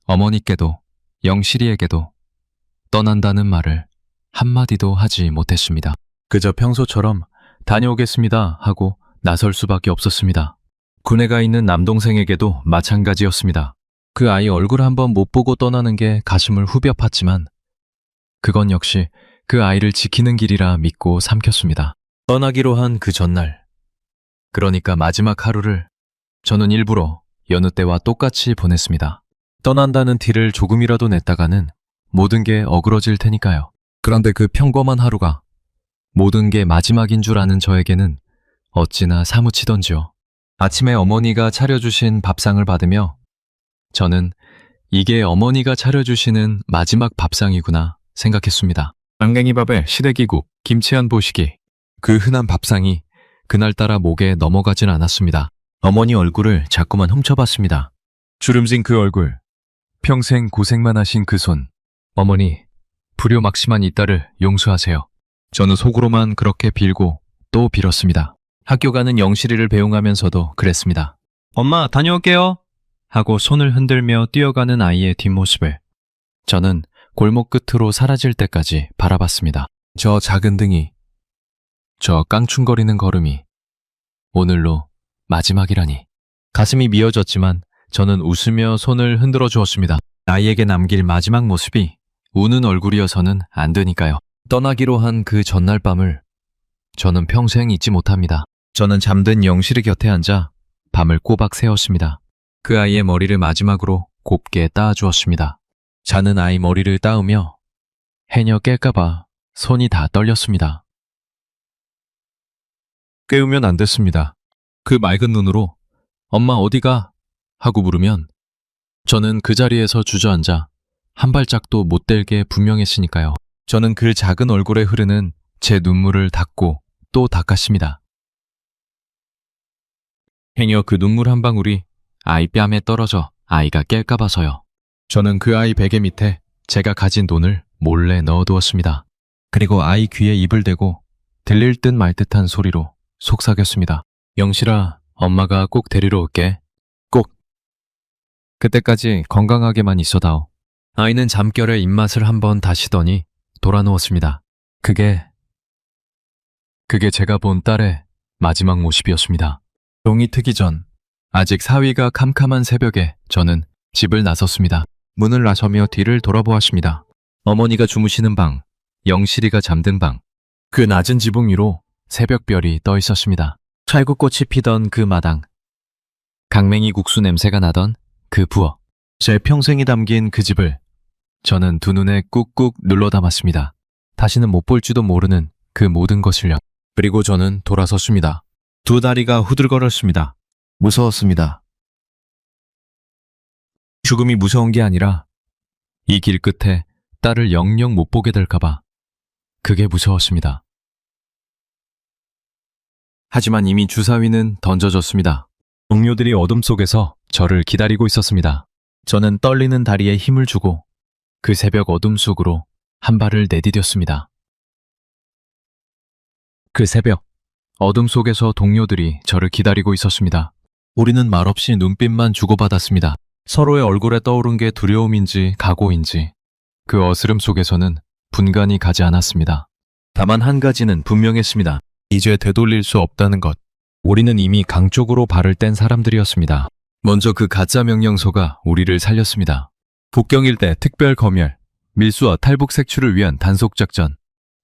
어머니께도 영실이에게도 떠난다는 말을 한마디도 하지 못했습니다. 그저 평소처럼 다녀오겠습니다 하고 나설 수밖에 없었습니다. 군에 가 있는 남동생에게도 마찬가지였습니다. 그 아이 얼굴 한번 못 보고 떠나는 게 가슴을 후벼 팠지만 그건 역시 그 아이를 지키는 길이라 믿고 삼켰습니다. 떠나기로 한 그 전날, 그러니까 마지막 하루를 저는 일부러 여느 때와 똑같이 보냈습니다. 떠난다는 티를 조금이라도 냈다가는 모든 게 어그러질 테니까요. 그런데 그 평범한 하루가 모든 게 마지막인 줄 아는 저에게는 어찌나 사무치던지요. 아침에 어머니가 차려주신 밥상을 받으며 저는 이게 어머니가 차려주시는 마지막 밥상이구나 생각했습니다. 랑갱이밥에 시래기국, 김치 한 보시기, 그 흔한 밥상이 그날따라 목에 넘어가진 않았습니다. 어머니 얼굴을 자꾸만 훔쳐봤습니다. 주름진 그 얼굴, 평생 고생만 하신 그 손. 어머니, 불효막심한 이 딸을 용서하세요. 저는 속으로만 그렇게 빌고 또 빌었습니다. 학교 가는 영실이를 배웅하면서도 그랬습니다. 엄마, 다녀올게요. 하고 손을 흔들며 뛰어가는 아이의 뒷모습을 저는 골목 끝으로 사라질 때까지 바라봤습니다. 저 작은 등이, 저 깡충거리는 걸음이 오늘로 마지막이라니. 가슴이 미어졌지만 저는 웃으며 손을 흔들어 주었습니다. 아이에게 남길 마지막 모습이 우는 얼굴이어서는 안 되니까요. 떠나기로 한 그 전날 밤을 저는 평생 잊지 못합니다. 저는 잠든 영실이 곁에 앉아 밤을 꼬박 새웠습니다. 그 아이의 머리를 마지막으로 곱게 따주었습니다. 자는 아이 머리를 따으며 해녀 깰까봐 손이 다 떨렸습니다. 깨우면 안 됐습니다. 그 맑은 눈으로 엄마 어디가? 하고 물으면 저는 그 자리에서 주저앉아 한 발짝도 못 뗄게 분명했으니까요. 저는 그 작은 얼굴에 흐르는 제 눈물을 닦고 또 닦았습니다. 행여 그 눈물 한 방울이 아이 뺨에 떨어져 아이가 깰까 봐서요. 저는 그 아이 베개 밑에 제가 가진 돈을 몰래 넣어두었습니다. 그리고 아이 귀에 입을 대고 들릴 듯 말 듯한 소리로 속삭였습니다. 영실아, 엄마가 꼭 데리러 올게. 꼭. 그때까지 건강하게만 있어다오. 아이는 잠결에 입맛을 한번 다시더니 돌아 누웠습니다. 그게 제가 본 딸의 마지막 모습이었습니다. 종이 트기 전, 아직 사위가 캄캄한 새벽에 저는 집을 나섰습니다. 문을 나서며 뒤를 돌아보았습니다. 어머니가 주무시는 방, 영실이가 잠든 방, 그 낮은 지붕 위로 새벽별이 떠 있었습니다. 찰구꽃이 피던 그 마당, 강맹이 국수 냄새가 나던 그 부엌, 제 평생이 담긴 그 집을 저는 두 눈에 꾹꾹 눌러 담았습니다. 다시는 못 볼지도 모르는 그 모든 것을요. 그리고 저는 돌아섰습니다. 두 다리가 후들거렸습니다. 무서웠습니다. 죽음이 무서운 게 아니라 이 길 끝에 딸을 영영 못 보게 될까봐 그게 무서웠습니다. 하지만 이미 주사위는 던져졌습니다. 동료들이 어둠 속에서 저를 기다리고 있었습니다. 저는 떨리는 다리에 힘을 주고 그 새벽 어둠 속으로 한 발을 내디뎠습니다. 그 새벽, 어둠 속에서 동료들이 저를 기다리고 있었습니다. 우리는 말없이 눈빛만 주고받았습니다. 서로의 얼굴에 떠오른 게 두려움인지 각오인지 그 어스름 속에서는 분간이 가지 않았습니다. 다만 한 가지는 분명했습니다. 이제 되돌릴 수 없다는 것. 우리는 이미 강 쪽으로 발을 뗀 사람들이었습니다. 먼저 그 가짜 명령서가 우리를 살렸습니다. 북경 일대 특별 검열, 밀수와 탈북 색출을 위한 단속 작전.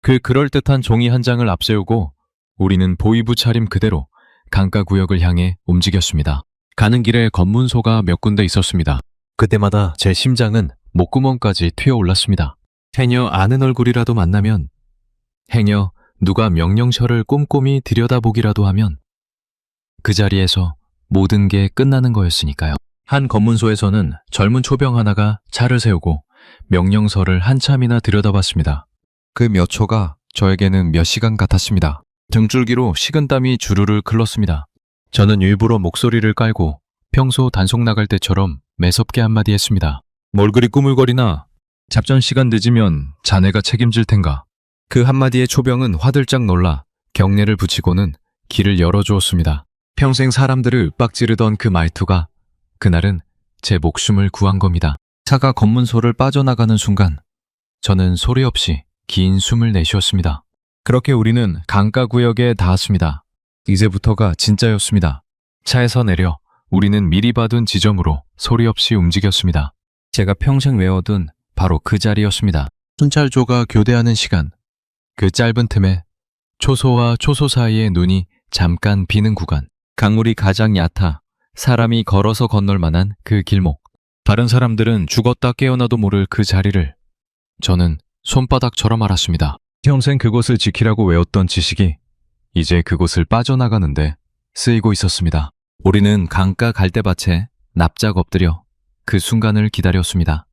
그 그럴듯한 종이 한 장을 앞세우고 우리는 보위부 차림 그대로 강가 구역을 향해 움직였습니다. 가는 길에 검문소가 몇 군데 있었습니다. 그때마다 제 심장은 목구멍까지 튀어올랐습니다. 행여 아는 얼굴이라도 만나면, 행여 누가 명령서를 꼼꼼히 들여다보기라도 하면 그 자리에서 모든 게 끝나는 거였으니까요. 한 검문소에서는 젊은 초병 하나가 차를 세우고 명령서를 한참이나 들여다봤습니다. 그 몇 초가 저에게는 몇 시간 같았습니다. 등줄기로 식은땀이 주르르 흘렀습니다. 저는 일부러 목소리를 깔고 평소 단속 나갈 때처럼 매섭게 한마디 했습니다. 뭘 그리 꾸물거리나? 잡전 시간 늦으면 자네가 책임질 텐가. 그 한마디에 초병은 화들짝 놀라 경례를 붙이고는 길을 열어주었습니다. 평생 사람들을 윽박지르던 그 말투가 그날은 제 목숨을 구한 겁니다. 차가 검문소를 빠져나가는 순간 저는 소리 없이 긴 숨을 내쉬었습니다. 그렇게 우리는 강가 구역에 닿았습니다. 이제부터가 진짜였습니다. 차에서 내려 우리는 미리 봐둔 지점으로 소리 없이 움직였습니다. 제가 평생 외워둔 바로 그 자리였습니다. 순찰조가 교대하는 시간. 그 짧은 틈에 초소와 초소 사이의 눈이 잠깐 비는 구간. 강물이 가장 얕아 사람이 걸어서 건널 만한 그 길목. 다른 사람들은 죽었다 깨어나도 모를 그 자리를 저는 손바닥처럼 알았습니다. 평생 그곳을 지키라고 외웠던 지식이 이제 그곳을 빠져나가는데 쓰이고 있었습니다. 우리는 강가 갈대밭에 납작 엎드려 그 순간을 기다렸습니다.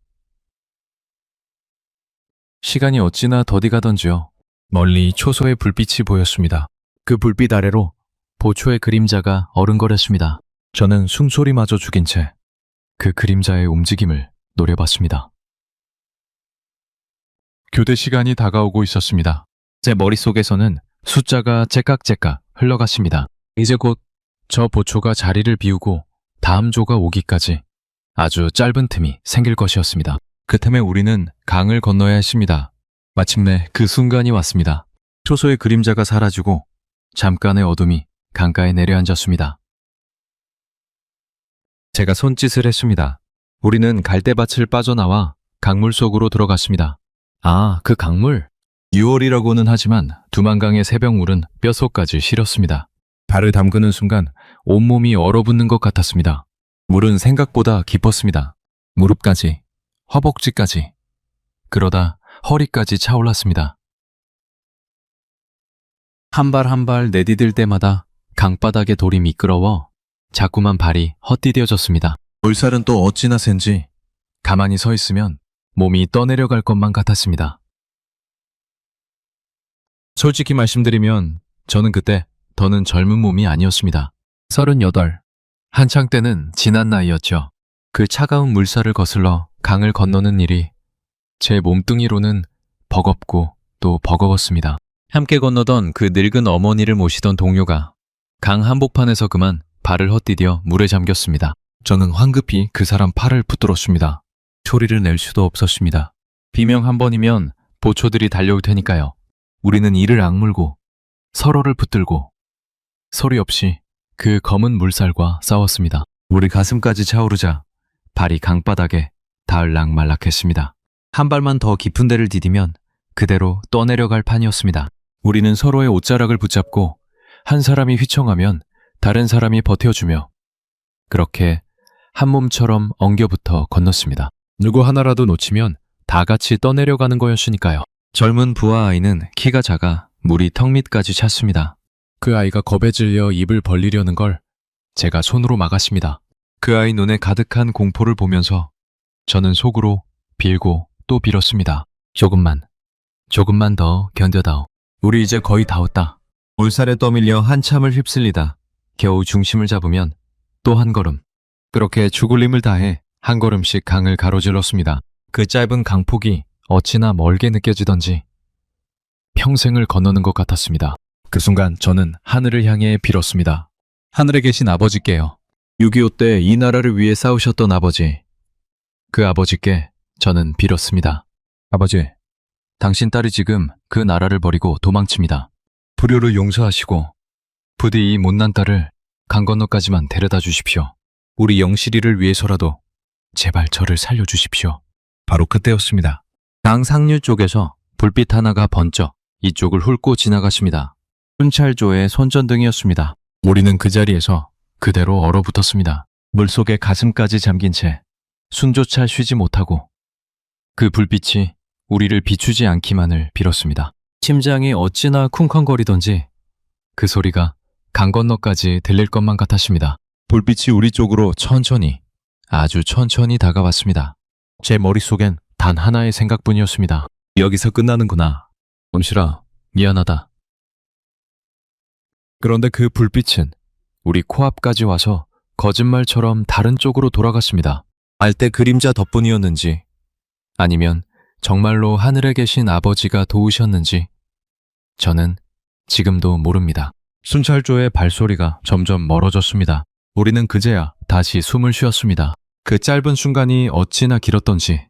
시간이 어찌나 더디 가던지요. 멀리 초소의 불빛이 보였습니다. 그 불빛 아래로 보초의 그림자가 어른거렸습니다. 저는 숨소리마저 죽인 채 그 그림자의 움직임을 노려봤습니다. 교대 시간이 다가오고 있었습니다. 제 머릿속에서는 숫자가 째깍째깍 흘러갔습니다. 이제 곧 저 보초가 자리를 비우고 다음 조가 오기까지 아주 짧은 틈이 생길 것이었습니다. 그 틈에 우리는 강을 건너야 했습니다. 마침내 그 순간이 왔습니다. 초소의 그림자가 사라지고 잠깐의 어둠이 강가에 내려앉았습니다. 제가 손짓을 했습니다. 우리는 갈대밭을 빠져나와 강물 속으로 들어갔습니다. 아, 그 강물? 6월이라고는 하지만 두만강의 새벽물은 뼛속까지 시렸습니다. 발을 담그는 순간 온몸이 얼어붙는 것 같았습니다. 물은 생각보다 깊었습니다. 무릎까지, 허벅지까지, 그러다 허리까지 차올랐습니다. 한 발 한 발 내디딜 때마다 강바닥의 돌이 미끄러워 자꾸만 발이 헛디뎌졌습니다. 물살은 또 어찌나 센지 가만히 서 있으면 몸이 떠내려갈 것만 같았습니다. 솔직히 말씀드리면 저는 그때 더는 젊은 몸이 아니었습니다. 38. 한창 때는 지난 나이였죠. 그 차가운 물살을 거슬러 강을 건너는 일이 제 몸뚱이로는 버겁고 또 버거웠습니다. 함께 건너던 그 늙은 어머니를 모시던 동료가 강 한복판에서 그만 발을 헛디뎌 물에 잠겼습니다. 저는 황급히 그 사람 팔을 붙들었습니다. 소리를 낼 수도 없었습니다. 비명 한 번이면 보초들이 달려올 테니까요. 우리는 이를 악물고 서로를 붙들고 소리 없이 그 검은 물살과 싸웠습니다. 우리 가슴까지 차오르자 발이 강바닥에 닿을락말락했습니다. 한 발만 더 깊은 데를 디디면 그대로 떠내려갈 판이었습니다. 우리는 서로의 옷자락을 붙잡고 한 사람이 휘청하면 다른 사람이 버텨주며 그렇게 한 몸처럼 엉겨붙어 건넜습니다. 누구 하나라도 놓치면 다 같이 떠내려가는 거였으니까요. 젊은 부하 아이는 키가 작아 물이 턱 밑까지 찼습니다. 그 아이가 겁에 질려 입을 벌리려는 걸 제가 손으로 막았습니다. 그 아이 눈에 가득한 공포를 보면서 저는 속으로 빌고 또 빌었습니다. 조금만 더 견뎌다오. 우리 이제 거의 다 왔다. 물살에 떠밀려 한참을 휩쓸리다 겨우 중심을 잡으면 또 한 걸음. 그렇게 죽을 힘을 다해 한 걸음씩 강을 가로질렀습니다. 그 짧은 강폭이 어찌나 멀게 느껴지던지 평생을 건너는 것 같았습니다. 그 순간 저는 하늘을 향해 빌었습니다. 하늘에 계신 아버지께요. 6.25 때 이 나라를 위해 싸우셨던 아버지. 그 아버지께 저는 빌었습니다. 아버지, 당신 딸이 지금 그 나라를 버리고 도망칩니다. 불효를 용서하시고 부디 이 못난 딸을 강 건너까지만 데려다 주십시오. 우리 영실이를 위해서라도 제발 저를 살려주십시오. 바로 그때였습니다. 강 상류 쪽에서 불빛 하나가 번쩍 이쪽을 훑고 지나갔습니다. 순찰조의 손전등이었습니다. 우리는 그 자리에서 그대로 얼어붙었습니다. 물속에 가슴까지 잠긴 채 숨조차 쉬지 못하고 그 불빛이 우리를 비추지 않기만을 빌었습니다. 심장이 어찌나 쿵쾅거리던지 그 소리가 강 건너까지 들릴 것만 같았습니다. 불빛이 우리 쪽으로 천천히, 아주 천천히 다가왔습니다. 제 머릿속엔 단 하나의 생각뿐이었습니다. 여기서 끝나는구나. 엄실아, 미안하다. 그런데 그 불빛은 우리 코앞까지 와서 거짓말처럼 다른 쪽으로 돌아갔습니다. 알때 그림자 덕분이었는지 아니면 정말로 하늘에 계신 아버지가 도우셨는지 저는 지금도 모릅니다. 순찰조의 발소리가 점점 멀어졌습니다. 우리는 그제야 다시 숨을 쉬었습니다. 그 짧은 순간이 어찌나 길었던지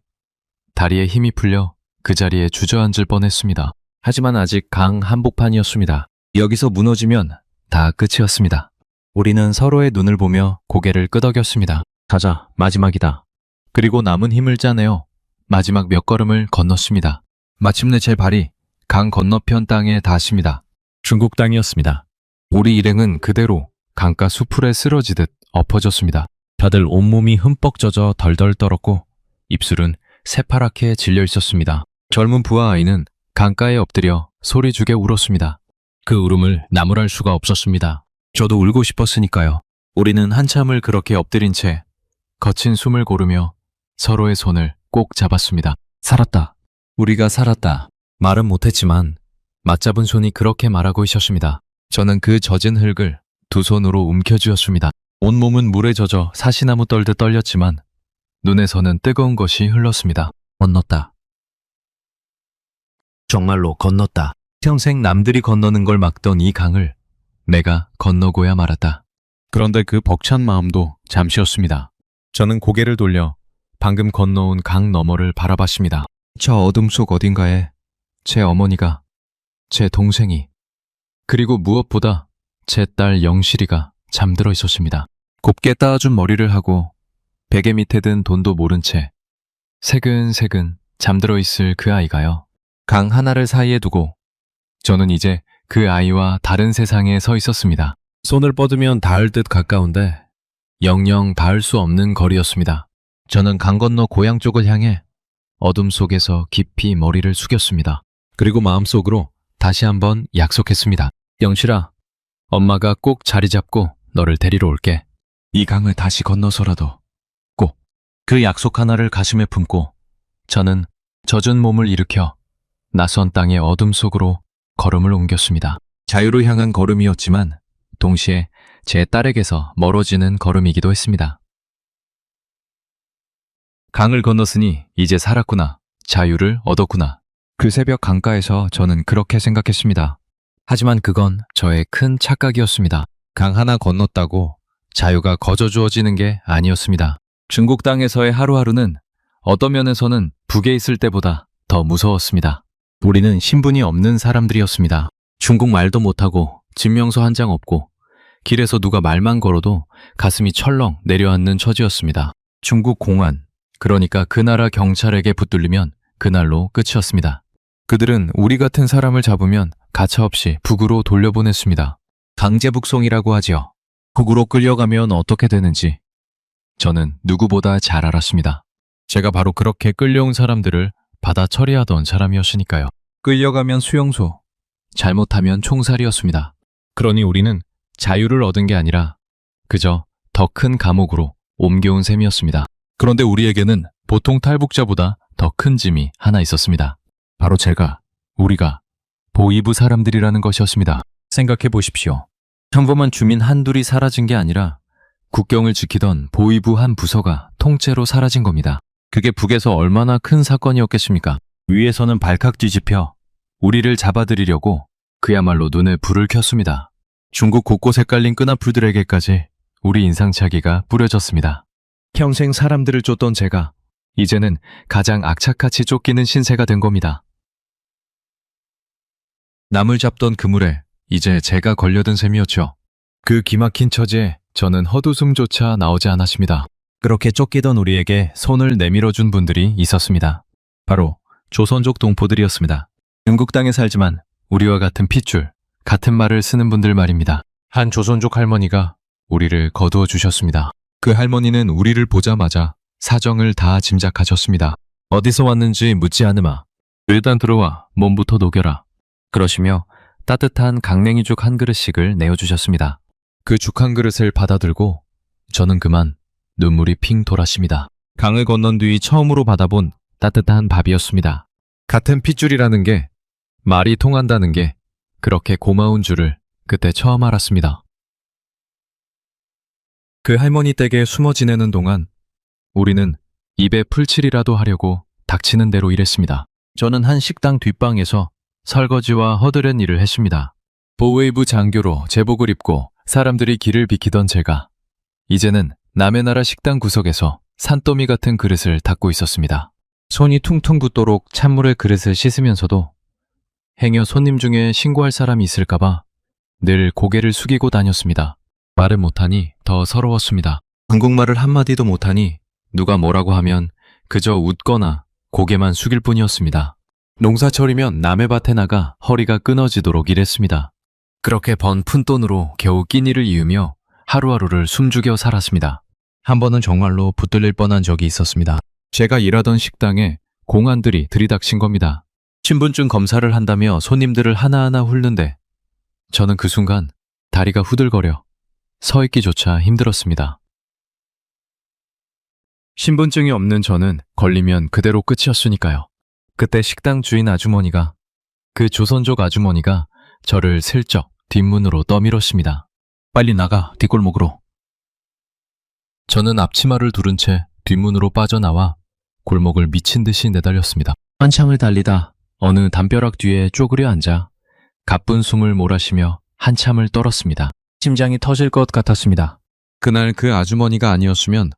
다리에 힘이 풀려 그 자리에 주저앉을 뻔했습니다. 하지만 아직 강 한복판이었습니다. 여기서 무너지면 다 끝이었습니다. 우리는 서로의 눈을 보며 고개를 끄덕였습니다. 가자, 마지막이다. 그리고 남은 힘을 짜내어 마지막 몇 걸음을 건넜습니다. 마침내 제 발이 강 건너편 땅에 닿았습니다. 중국 땅이었습니다. 우리 일행은 그대로 강가 수풀에 쓰러지듯 엎어졌습니다. 다들 온몸이 흠뻑 젖어 덜덜 떨었고 입술은 새파랗게 질려 있었습니다. 젊은 부하 아이는 강가에 엎드려 소리주게 울었습니다. 그 울음을 나무랄 수가 없었습니다. 저도 울고 싶었으니까요. 우리는 한참을 그렇게 엎드린 채 거친 숨을 고르며 서로의 손을 꼭 잡았습니다. 살았다. 우리가 살았다. 말은 못했지만 맞잡은 손이 그렇게 말하고 있었습니다. 저는 그 젖은 흙을 두 손으로 움켜쥐었습니다. 온몸은 물에 젖어 사시나무 떨듯 떨렸지만 눈에서는 뜨거운 것이 흘렀습니다. 건넜다. 정말로 건넜다. 평생 남들이 건너는 걸 막던 이 강을 내가 건너고야 말았다. 그런데 그 벅찬 마음도 잠시였습니다. 저는 고개를 돌려 방금 건너온 강 너머를 바라봤습니다. 저 어둠 속 어딘가에 제 어머니가, 제 동생이, 그리고 무엇보다 제 딸 영실이가 잠들어 있었습니다. 곱게 따아준 머리를 하고 베개 밑에 든 돈도 모른 채 새근새근 잠들어 있을 그 아이가요. 강 하나를 사이에 두고 저는 이제 그 아이와 다른 세상에 서 있었습니다. 손을 뻗으면 닿을 듯 가까운데 영영 닿을 수 없는 거리였습니다. 저는 강 건너 고향 쪽을 향해 어둠 속에서 깊이 머리를 숙였습니다. 그리고 마음속으로 다시 한번 약속했습니다. 영실아, 엄마가 꼭 자리 잡고 너를 데리러 올게. 이 강을 다시 건너서라도 꼭. 그 약속 하나를 가슴에 품고 저는 젖은 몸을 일으켜 낯선 땅의 어둠 속으로 걸음을 옮겼습니다. 자유를 향한 걸음이었지만 동시에 제 딸에게서 멀어지는 걸음이기도 했습니다. 강을 건넜으니 이제 살았구나. 자유를 얻었구나. 그 새벽 강가에서 저는 그렇게 생각했습니다. 하지만 그건 저의 큰 착각이었습니다. 강 하나 건넜다고 자유가 거저 주어지는 게 아니었습니다. 중국 땅에서의 하루하루는 어떤 면에서는 북에 있을 때보다 더 무서웠습니다. 우리는 신분이 없는 사람들이었습니다. 중국말도 못하고 증명서 한 장 없고 길에서 누가 말만 걸어도 가슴이 철렁 내려앉는 처지였습니다. 중국 공안, 그러니까 그 나라 경찰에게 붙들리면 그날로 끝이었습니다. 그들은 우리 같은 사람을 잡으면 가차없이 북으로 돌려보냈습니다. 강제북송이라고 하지요. 북으로 끌려가면 어떻게 되는지 저는 누구보다 잘 알았습니다. 제가 바로 그렇게 끌려온 사람들을 받아 처리하던 사람이었으니까요. 끌려가면 수용소, 잘못하면 총살이었습니다. 그러니 우리는 자유를 얻은 게 아니라 그저 더 큰 감옥으로 옮겨온 셈이었습니다. 그런데 우리에게는 보통 탈북자보다 더 큰 짐이 하나 있었습니다. 바로 우리가 보이부 사람들이라는 것이었습니다. 생각해 보십시오. 평범한 주민 한둘이 사라진 게 아니라 국경을 지키던 보이부 한 부서가 통째로 사라진 겁니다. 그게 북에서 얼마나 큰 사건이었겠습니까? 위에서는 발칵 뒤집혀 우리를 잡아들이려고 그야말로 눈에 불을 켰습니다. 중국 곳곳에 깔린 끈앞풀들에게까지 우리 인상착의가 뿌려졌습니다. 평생 사람들을 쫓던 제가 이제는 가장 악착같이 쫓기는 신세가 된 겁니다. 남을 잡던 그물에 이제 제가 걸려든 셈이었죠. 그 기막힌 처지에 저는 헛웃음조차 나오지 않았습니다. 그렇게 쫓기던 우리에게 손을 내밀어준 분들이 있었습니다. 바로 조선족 동포들이었습니다. 중국 땅에 살지만 우리와 같은 핏줄, 같은 말을 쓰는 분들 말입니다. 한 조선족 할머니가 우리를 거두어 주셨습니다. 그 할머니는 우리를 보자마자 사정을 다 짐작하셨습니다. 어디서 왔는지 묻지 않으마. 일단 들어와 몸부터 녹여라. 그러시며 따뜻한 강냉이죽 한 그릇씩을 내어주셨습니다. 그 죽 한 그릇을 받아들고 저는 그만 눈물이 핑 돌았습니다. 강을 건넌 뒤 처음으로 받아본 따뜻한 밥이었습니다. 같은 핏줄이라는 게, 말이 통한다는 게 그렇게 고마운 줄을 그때 처음 알았습니다. 그 할머니 댁에 숨어 지내는 동안 우리는 입에 풀칠이라도 하려고 닥치는 대로 일했습니다. 저는 한 식당 뒷방에서 설거지와 허드렛 일을 했습니다. 보웨이브 장교로 제복을 입고 사람들이 길을 비키던 제가 이제는 남의 나라 식당 구석에서 산더미 같은 그릇을 닦고 있었습니다. 손이 퉁퉁 붓도록 찬물에 그릇을 씻으면서도 행여 손님 중에 신고할 사람이 있을까봐 늘 고개를 숙이고 다녔습니다. 말을 못하니 더 서러웠습니다. 한국말을 한마디도 못하니 누가 뭐라고 하면 그저 웃거나 고개만 숙일 뿐이었습니다. 농사철이면 남의 밭에 나가 허리가 끊어지도록 일했습니다. 그렇게 번 푼돈으로 겨우 끼니를 이으며 하루하루를 숨죽여 살았습니다. 한 번은 정말로 붙들릴 뻔한 적이 있었습니다. 제가 일하던 식당에 공안들이 들이닥친 겁니다. 신분증 검사를 한다며 손님들을 하나하나 훑는데 저는 그 순간 다리가 후들거려 서 있기조차 힘들었습니다. 신분증이 없는 저는 걸리면 그대로 끝이었으니까요. 그때 식당 주인 아주머니가, 그 조선족 아주머니가 저를 슬쩍 뒷문으로 떠밀었습니다. 빨리 나가, 뒷골목으로. 저는 앞치마를 두른 채 뒷문으로 빠져나와 골목을 미친 듯이 내달렸습니다. 한참을 달리다 어느 담벼락 뒤에 쪼그려 앉아 가쁜 숨을 몰아쉬며 한참을 떨었습니다. 심장이 터질 것 같았습니다. 그날 그 아주머니가 아니었으면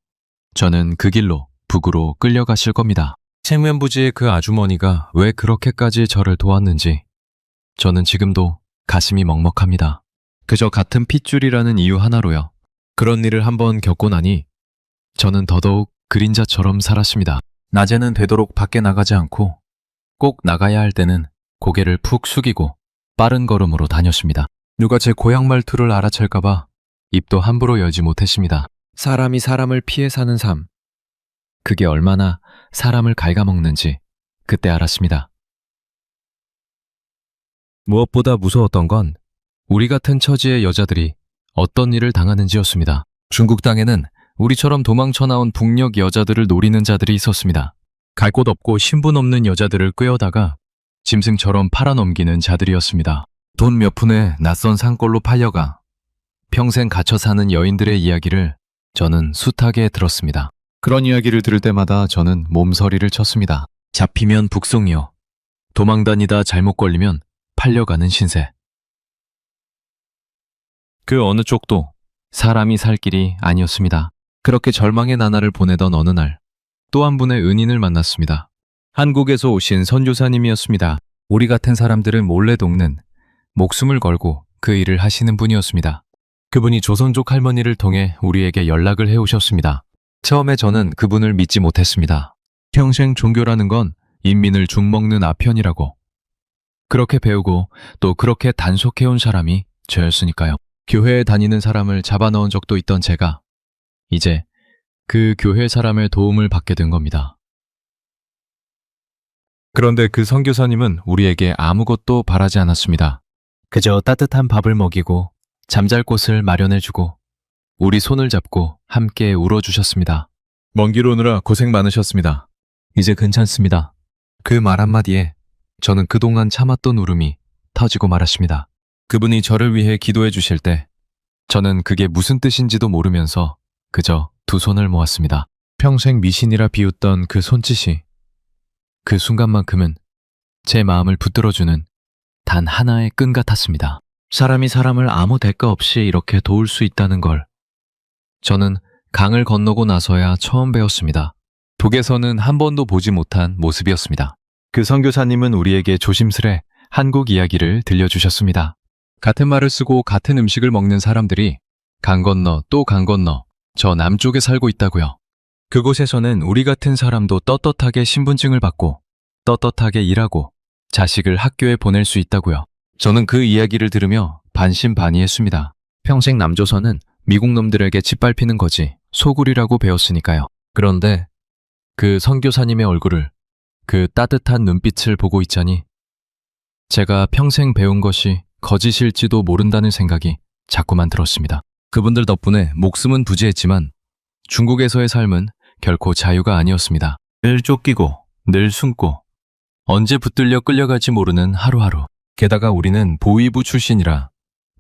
저는 그 길로 북으로 끌려가실 겁니다. 생면부지의 그 아주머니가 왜 그렇게까지 저를 도왔는지 저는 지금도 가슴이 먹먹합니다. 그저 같은 핏줄이라는 이유 하나로요. 그런 일을 한번 겪고 나니 저는 더더욱 그림자처럼 살았습니다. 낮에는 되도록 밖에 나가지 않고 꼭 나가야 할 때는 고개를 푹 숙이고 빠른 걸음으로 다녔습니다. 누가 제 고향 말투를 알아챌까봐 입도 함부로 열지 못했습니다. 사람이 사람을 피해 사는 삶. 그게 얼마나 사람을 갉아먹는지 그때 알았습니다. 무엇보다 무서웠던 건 우리 같은 처지의 여자들이 어떤 일을 당하는지였습니다. 중국 땅에는 우리처럼 도망쳐 나온 북녘 여자들을 노리는 자들이 있었습니다. 갈 곳 없고 신분 없는 여자들을 꿰어다가 짐승처럼 팔아넘기는 자들이었습니다. 돈 몇 푼에 낯선 산골로 팔려가 평생 갇혀 사는 여인들의 이야기를 저는 숱하게 들었습니다. 그런 이야기를 들을 때마다 저는 몸서리를 쳤습니다. 잡히면 북송이요. 도망다니다 잘못 걸리면 팔려가는 신세. 그 어느 쪽도 사람이 살 길이 아니었습니다. 그렇게 절망의 나날을 보내던 어느 날, 또 한 분의 은인을 만났습니다. 한국에서 오신 선교사님이었습니다. 우리 같은 사람들을 몰래 돕는, 목숨을 걸고 그 일을 하시는 분이었습니다. 그분이 조선족 할머니를 통해 우리에게 연락을 해오셨습니다. 처음에 저는 그분을 믿지 못했습니다. 평생 종교라는 건 인민을 죽먹는 아편이라고. 그렇게 배우고 또 그렇게 단속해온 사람이 저였으니까요. 교회에 다니는 사람을 잡아넣은 적도 있던 제가 이제 그 교회 사람의 도움을 받게 된 겁니다. 그런데 그 선교사님은 우리에게 아무것도 바라지 않았습니다. 그저 따뜻한 밥을 먹이고 잠잘 곳을 마련해주고 우리 손을 잡고 함께 울어주셨습니다. 먼 길 오느라 고생 많으셨습니다. 이제 괜찮습니다. 그 말 한마디에 저는 그동안 참았던 울음이 터지고 말았습니다. 그분이 저를 위해 기도해 주실 때 저는 그게 무슨 뜻인지도 모르면서 그저 두 손을 모았습니다. 평생 미신이라 비웃던 그 손짓이 그 순간만큼은 제 마음을 붙들어주는 단 하나의 끈 같았습니다. 사람이 사람을 아무 대가 없이 이렇게 도울 수 있다는 걸 저는 강을 건너고 나서야 처음 배웠습니다. 북에서는 한 번도 보지 못한 모습이었습니다. 그 선교사님은 우리에게 조심스레 한국 이야기를 들려주셨습니다. 같은 말을 쓰고 같은 음식을 먹는 사람들이 강 건너 또 강 건너 저 남쪽에 살고 있다고요. 그곳에서는 우리 같은 사람도 떳떳하게 신분증을 받고 떳떳하게 일하고 자식을 학교에 보낼 수 있다고요. 저는 그 이야기를 들으며 반신반의했습니다. 평생 남조선은 미국 놈들에게 짓밟히는 거지 소굴이라고 배웠으니까요. 그런데 그 선교사님의 얼굴을 그 따뜻한 눈빛을 보고 있자니 제가 평생 배운 것이 거짓일지도 모른다는 생각이 자꾸만 들었습니다. 그분들 덕분에 목숨은 부지했지만 중국에서의 삶은 결코 자유가 아니었습니다. 늘 쫓기고 늘 숨고 언제 붙들려 끌려갈지 모르는 하루하루. 게다가 우리는 보위부 출신이라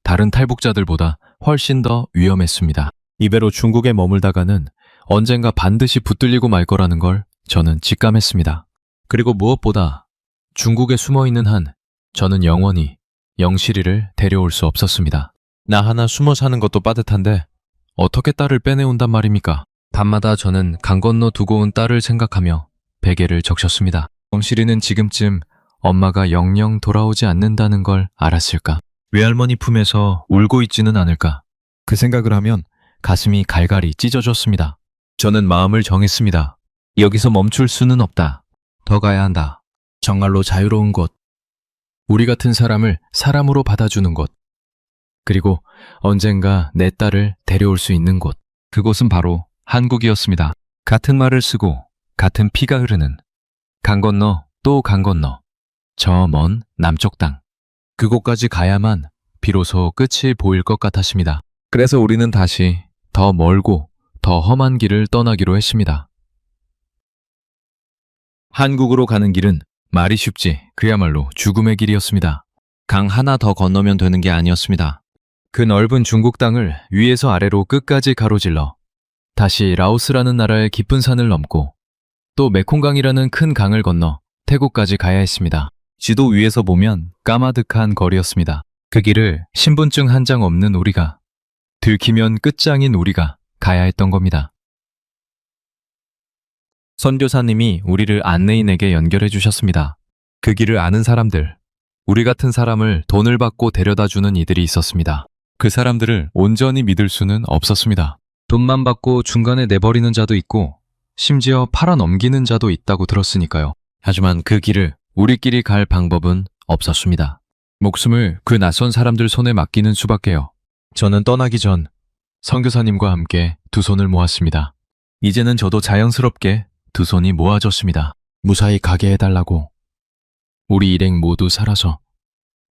다른 탈북자들보다 훨씬 더 위험했습니다. 이배로 중국에 머물다가는 언젠가 반드시 붙들리고 말 거라는 걸 저는 직감했습니다. 그리고 무엇보다 중국에 숨어있는 한 저는 영원히 영실이를 데려올 수 없었습니다. 나 하나 숨어 사는 것도 빠듯한데 어떻게 딸을 빼내온단 말입니까? 밤마다 저는 강 건너 두고 온 딸을 생각하며 베개를 적셨습니다. 영실이는 지금쯤 엄마가 영영 돌아오지 않는다는 걸 알았을까? 외할머니 품에서 울고 있지는 않을까? 그 생각을 하면 가슴이 갈갈이 찢어졌습니다. 저는 마음을 정했습니다. 여기서 멈출 수는 없다. 더 가야 한다. 정말로 자유로운 곳. 우리 같은 사람을 사람으로 받아주는 곳. 그리고 언젠가 내 딸을 데려올 수 있는 곳. 그곳은 바로 한국이었습니다. 같은 말을 쓰고 같은 피가 흐르는 강 건너 또 강 건너 저 먼 남쪽 땅. 그곳까지 가야만 비로소 끝이 보일 것 같았습니다. 그래서 우리는 다시 더 멀고 더 험한 길을 떠나기로 했습니다. 한국으로 가는 길은 말이 쉽지 그야말로 죽음의 길이었습니다. 강 하나 더 건너면 되는 게 아니었습니다. 그 넓은 중국 땅을 위에서 아래로 끝까지 가로질러 다시 라오스라는 나라의 깊은 산을 넘고 또 메콩강이라는 큰 강을 건너 태국까지 가야 했습니다. 지도 위에서 보면 까마득한 거리였습니다. 그 길을 신분증 한 장 없는 우리가, 들키면 끝장인 우리가 가야 했던 겁니다. 선교사님이 우리를 안내인에게 연결해 주셨습니다. 그 길을 아는 사람들, 우리 같은 사람을 돈을 받고 데려다 주는 이들이 있었습니다. 그 사람들을 온전히 믿을 수는 없었습니다. 돈만 받고 중간에 내버리는 자도 있고 심지어 팔아 넘기는 자도 있다고 들었으니까요. 하지만 그 길을 우리끼리 갈 방법은 없었습니다. 목숨을 그 낯선 사람들 손에 맡기는 수밖에요. 저는 떠나기 전 선교사님과 함께 두 손을 모았습니다. 이제는 저도 자연스럽게 두 손이 모아졌습니다. 무사히 가게 해달라고. 우리 일행 모두 살아서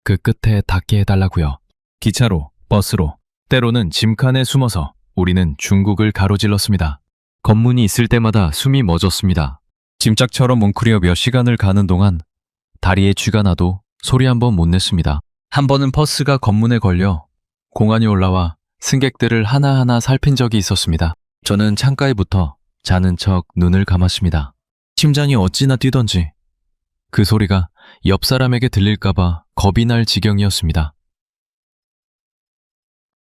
그 끝에 닿게 해달라고요. 기차로, 버스로, 때로는 짐칸에 숨어서 우리는 중국을 가로질렀습니다. 검문이 있을 때마다 숨이 멎었습니다. 짐짝처럼 뭉클여 몇 시간을 가는 동안 다리에 쥐가 나도 소리 한 번 못 냈습니다. 한 번은 버스가 검문에 걸려 공안이 올라와 승객들을 하나하나 살핀 적이 있었습니다. 저는 창가에 붙어 자는 척 눈을 감았습니다. 심장이 어찌나 뛰던지 그 소리가 옆 사람에게 들릴까봐 겁이 날 지경이었습니다.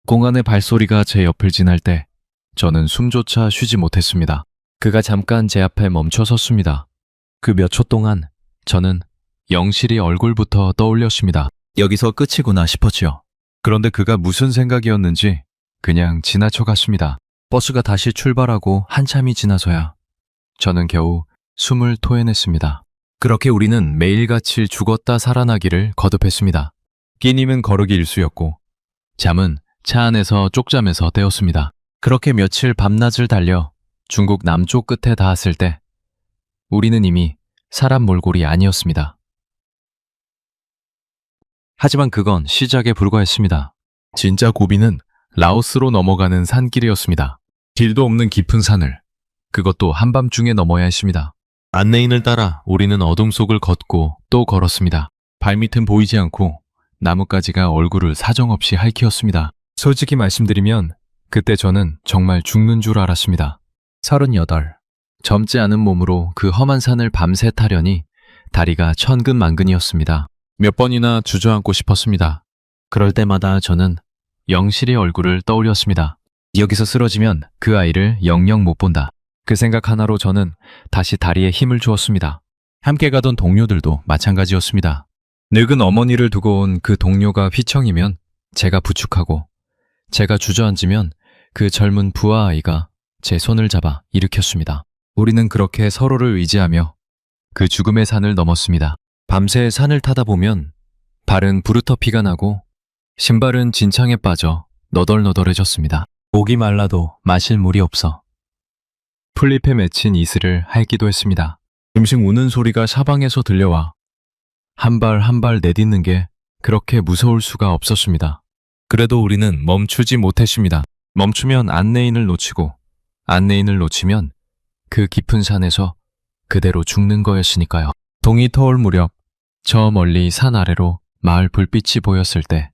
공안의 발소리가 제 옆을 지날 때 저는 숨조차 쉬지 못했습니다. 그가 잠깐 제 앞에 멈춰 섰습니다. 그 몇 초 동안 저는 영실이 얼굴부터 떠올렸습니다. 여기서 끝이구나 싶었지요. 그런데 그가 무슨 생각이었는지 그냥 지나쳐 갔습니다. 버스가 다시 출발하고 한참이 지나서야 저는 겨우 숨을 토해냈습니다. 그렇게 우리는 매일같이 죽었다 살아나기를 거듭했습니다. 끼님은 거르기 일쑤였고 잠은 차 안에서 쪽잠에서 때웠습니다. 그렇게 며칠 밤낮을 달려 중국 남쪽 끝에 닿았을 때 우리는 이미 사람 몰골이 아니었습니다. 하지만 그건 시작에 불과했습니다. 진짜 고비는 라오스로 넘어가는 산길이었습니다. 길도 없는 깊은 산을, 그것도 한밤중에 넘어야 했습니다. 안내인을 따라 우리는 어둠 속을 걷고 또 걸었습니다. 발밑은 보이지 않고 나뭇가지가 얼굴을 사정없이 핥히었습니다. 솔직히 말씀드리면 그때 저는 정말 죽는 줄 알았습니다. 38. 젊지 않은 몸으로 그 험한 산을 밤새 타려니 다리가 천근만근이었습니다. 몇 번이나 주저앉고 싶었습니다. 그럴 때마다 저는 영실의 얼굴을 떠올렸습니다. 여기서 쓰러지면 그 아이를 영영 못 본다. 그 생각 하나로 저는 다시 다리에 힘을 주었습니다. 함께 가던 동료들도 마찬가지였습니다. 늙은 어머니를 두고 온 그 동료가 휘청이면 제가 부축하고, 제가 주저앉으면 그 젊은 부하 아이가 제 손을 잡아 일으켰습니다. 우리는 그렇게 서로를 의지하며 그 죽음의 산을 넘었습니다. 밤새 산을 타다 보면 발은 부르터피가 나고 신발은 진창에 빠져 너덜너덜해졌습니다. 목이 말라도 마실 물이 없어 풀잎에 맺힌 이슬을 핥기도 했습니다. 음식 우는 소리가 사방에서 들려와 한 발 한 발 내딛는 게 그렇게 무서울 수가 없었습니다. 그래도 우리는 멈추지 못했습니다. 멈추면 안내인을 놓치고 안내인을 놓치면 그 깊은 산에서 그대로 죽는 거였으니까요. 동이 터올 무렵 저 멀리 산 아래로 마을 불빛이 보였을 때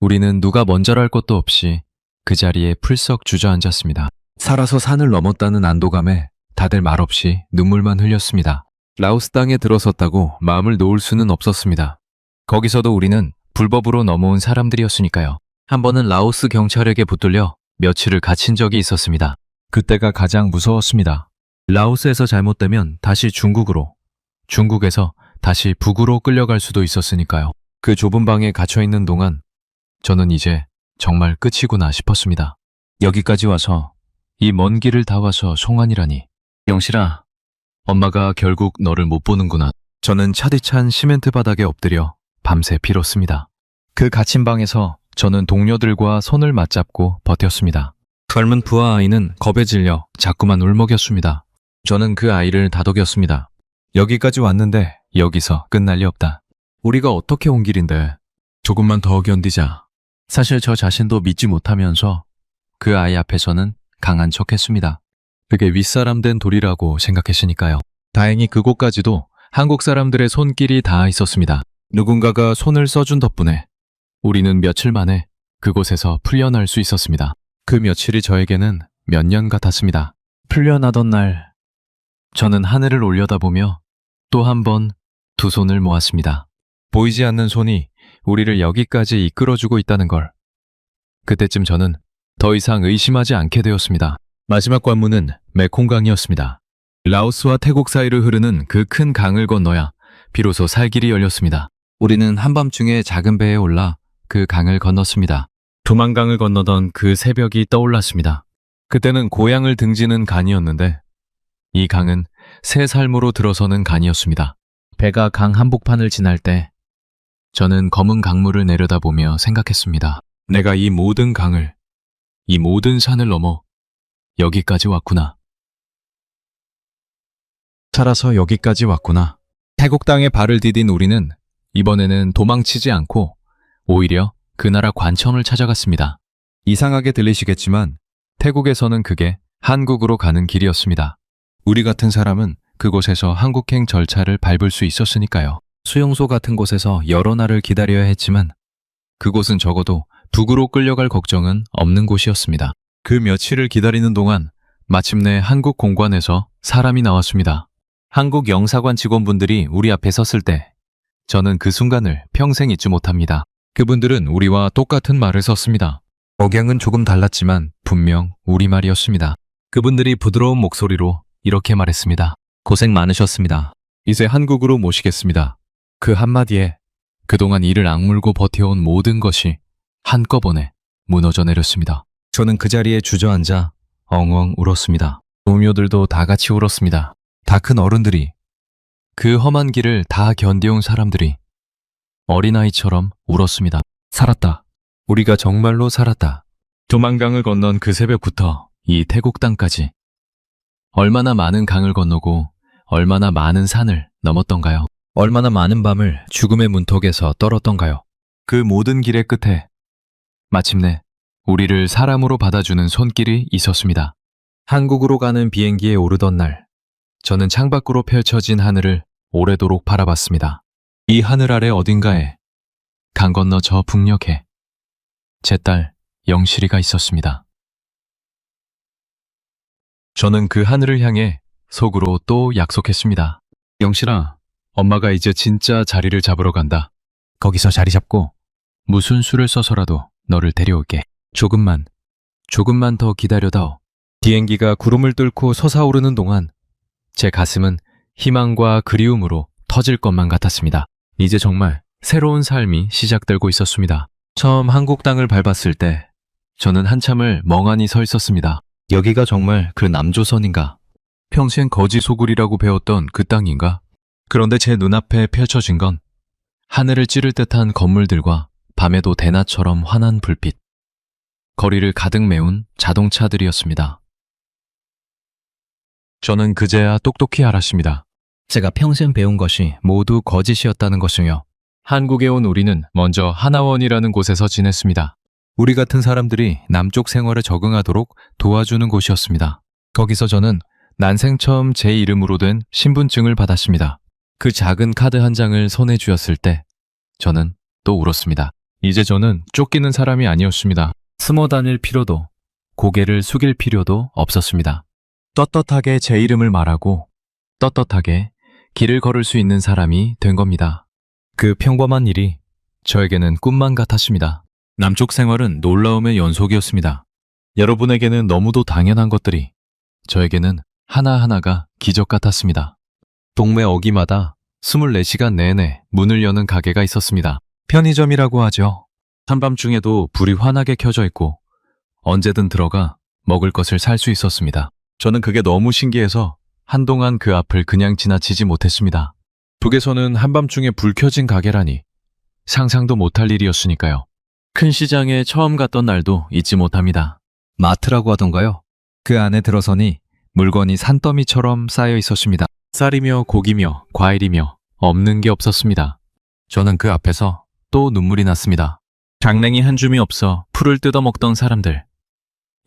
우리는 누가 먼저랄 것도 없이 그 자리에 풀썩 주저앉았습니다. 살아서 산을 넘었다는 안도감에 다들 말없이 눈물만 흘렸습니다. 라오스 땅에 들어섰다고 마음을 놓을 수는 없었습니다. 거기서도 우리는 불법으로 넘어온 사람들이었으니까요. 한 번은 라오스 경찰에게 붙들려 며칠을 갇힌 적이 있었습니다. 그때가 가장 무서웠습니다. 라오스에서 잘못되면 다시 중국으로, 중국에서 다시 북으로 끌려갈 수도 있었으니까요. 그 좁은 방에 갇혀있는 동안 저는 이제 정말 끝이구나 싶었습니다. 여기까지 와서, 이 먼 길을 다 와서 송환이라니. 영실아, 엄마가 결국 너를 못 보는구나. 저는 차디찬 시멘트 바닥에 엎드려 밤새 빌었습니다. 그 갇힌 방에서 저는 동료들과 손을 맞잡고 버텼습니다. 젊은 부하 아이는 겁에 질려 자꾸만 울먹였습니다. 저는 그 아이를 다독였습니다. 여기까지 왔는데 여기서 끝날 리 없다. 우리가 어떻게 온 길인데 조금만 더 견디자. 사실 저 자신도 믿지 못하면서 그 아이 앞에서는 강한 척했습니다. 그게 윗사람 된 도리라고 생각했으니까요. 다행히 그곳까지도 한국 사람들의 손길이 닿아 있었습니다. 누군가가 손을 써준 덕분에 우리는 며칠 만에 그곳에서 풀려날 수 있었습니다. 그 며칠이 저에게는 몇 년 같았습니다. 풀려나던 날, 저는 하늘을 올려다보며 또 한 번 두 손을 모았습니다. 보이지 않는 손이 우리를 여기까지 이끌어주고 있다는 걸. 그때쯤 저는 더 이상 의심하지 않게 되었습니다. 마지막 관문은 메콩강이었습니다. 라오스와 태국 사이를 흐르는 그 큰 강을 건너야 비로소 살 길이 열렸습니다. 우리는 한밤중에 작은 배에 올라 그 강을 건넜습니다. 두만강을 건너던 그 새벽이 떠올랐습니다. 그때는 고향을 등지는 간이었는데 이 강은 새 삶으로 들어서는 간이었습니다. 배가 강 한복판을 지날 때 저는 검은 강물을 내려다보며 생각했습니다. 내가 이 모든 강을, 이 모든 산을 넘어 여기까지 왔구나. 살아서 여기까지 왔구나. 태국 땅에 발을 디딘 우리는 이번에는 도망치지 않고 오히려 그 나라 관청을 찾아갔습니다. 이상하게 들리시겠지만 태국에서는 그게 한국으로 가는 길이었습니다. 우리 같은 사람은 그곳에서 한국행 절차를 밟을 수 있었으니까요. 수용소 같은 곳에서 여러 날을 기다려야 했지만 그곳은 적어도 북으로 끌려갈 걱정은 없는 곳이었습니다. 그 며칠을 기다리는 동안 마침내 한국 공관에서 사람이 나왔습니다. 한국 영사관 직원분들이 우리 앞에 섰을 때 저는 그 순간을 평생 잊지 못합니다. 그분들은 우리와 똑같은 말을 썼습니다. 억양은 조금 달랐지만 분명 우리말이었습니다. 그분들이 부드러운 목소리로 이렇게 말했습니다. 고생 많으셨습니다. 이제 한국으로 모시겠습니다. 그 한마디에 그동안 이를 악물고 버텨온 모든 것이 한꺼번에 무너져 내렸습니다. 저는 그 자리에 주저앉아 엉엉 울었습니다. 동료들도 다 같이 울었습니다. 다 큰 어른들이, 그 험한 길을 다 견뎌온 사람들이 어린아이처럼 울었습니다. 살았다. 우리가 정말로 살았다. 두만강을 건넌 그 새벽부터 이 태국 땅까지 얼마나 많은 강을 건너고 얼마나 많은 산을 넘었던가요? 얼마나 많은 밤을 죽음의 문턱에서 떨었던가요? 그 모든 길의 끝에 마침내 우리를 사람으로 받아주는 손길이 있었습니다. 한국으로 가는 비행기에 오르던 날, 저는 창밖으로 펼쳐진 하늘을 오래도록 바라봤습니다. 이 하늘 아래 어딘가에 강 건너 저 북녘에 제 딸 영실이가 있었습니다. 저는 그 하늘을 향해 속으로 또 약속했습니다. 영실아, 엄마가 이제 진짜 자리를 잡으러 간다. 거기서 자리 잡고 무슨 수를 써서라도 너를 데려올게. 조금만 더 기다려다오. 비행기가 구름을 뚫고 솟아오르는 동안 제 가슴은 희망과 그리움으로 터질 것만 같았습니다. 이제 정말 새로운 삶이 시작되고 있었습니다. 처음 한국 땅을 밟았을 때 저는 한참을 멍하니 서 있었습니다. 여기가 정말 그 남조선인가? 평생 거지 소굴이라고 배웠던 그 땅인가? 그런데 제 눈앞에 펼쳐진 건 하늘을 찌를 듯한 건물들과 밤에도 대낮처럼 환한 불빛, 거리를 가득 메운 자동차들이었습니다. 저는 그제야 똑똑히 알았습니다. 제가 평생 배운 것이 모두 거짓이었다는 것을요. 한국에 온 우리는 먼저 하나원이라는 곳에서 지냈습니다. 우리 같은 사람들이 남쪽 생활에 적응하도록 도와주는 곳이었습니다. 거기서 저는 난생 처음 제 이름으로 된 신분증을 받았습니다. 그 작은 카드 한 장을 손에 쥐었을 때 저는 또 울었습니다. 이제 저는 쫓기는 사람이 아니었습니다. 숨어 다닐 필요도, 고개를 숙일 필요도 없었습니다. 떳떳하게 제 이름을 말하고 떳떳하게 길을 걸을 수 있는 사람이 된 겁니다. 그 평범한 일이 저에게는 꿈만 같았습니다. 남쪽 생활은 놀라움의 연속이었습니다. 여러분에게는 너무도 당연한 것들이 저에게는 하나하나가 기적 같았습니다. 동네 어귀마다 24시간 내내 문을 여는 가게가 있었습니다. 편의점이라고 하죠. 한밤중에도 불이 환하게 켜져 있고 언제든 들어가 먹을 것을 살 수 있었습니다. 저는 그게 너무 신기해서 한동안 그 앞을 그냥 지나치지 못했습니다. 북에서는 한밤중에 불 켜진 가게라니 상상도 못할 일이었으니까요. 큰 시장에 처음 갔던 날도 잊지 못합니다. 마트라고 하던가요? 그 안에 들어서니 물건이 산더미처럼 쌓여 있었습니다. 쌀이며 고기며 과일이며 없는 게 없었습니다. 저는 그 앞에서 또 눈물이 났습니다. 장랭이 한 줌이 없어 풀을 뜯어먹던 사람들,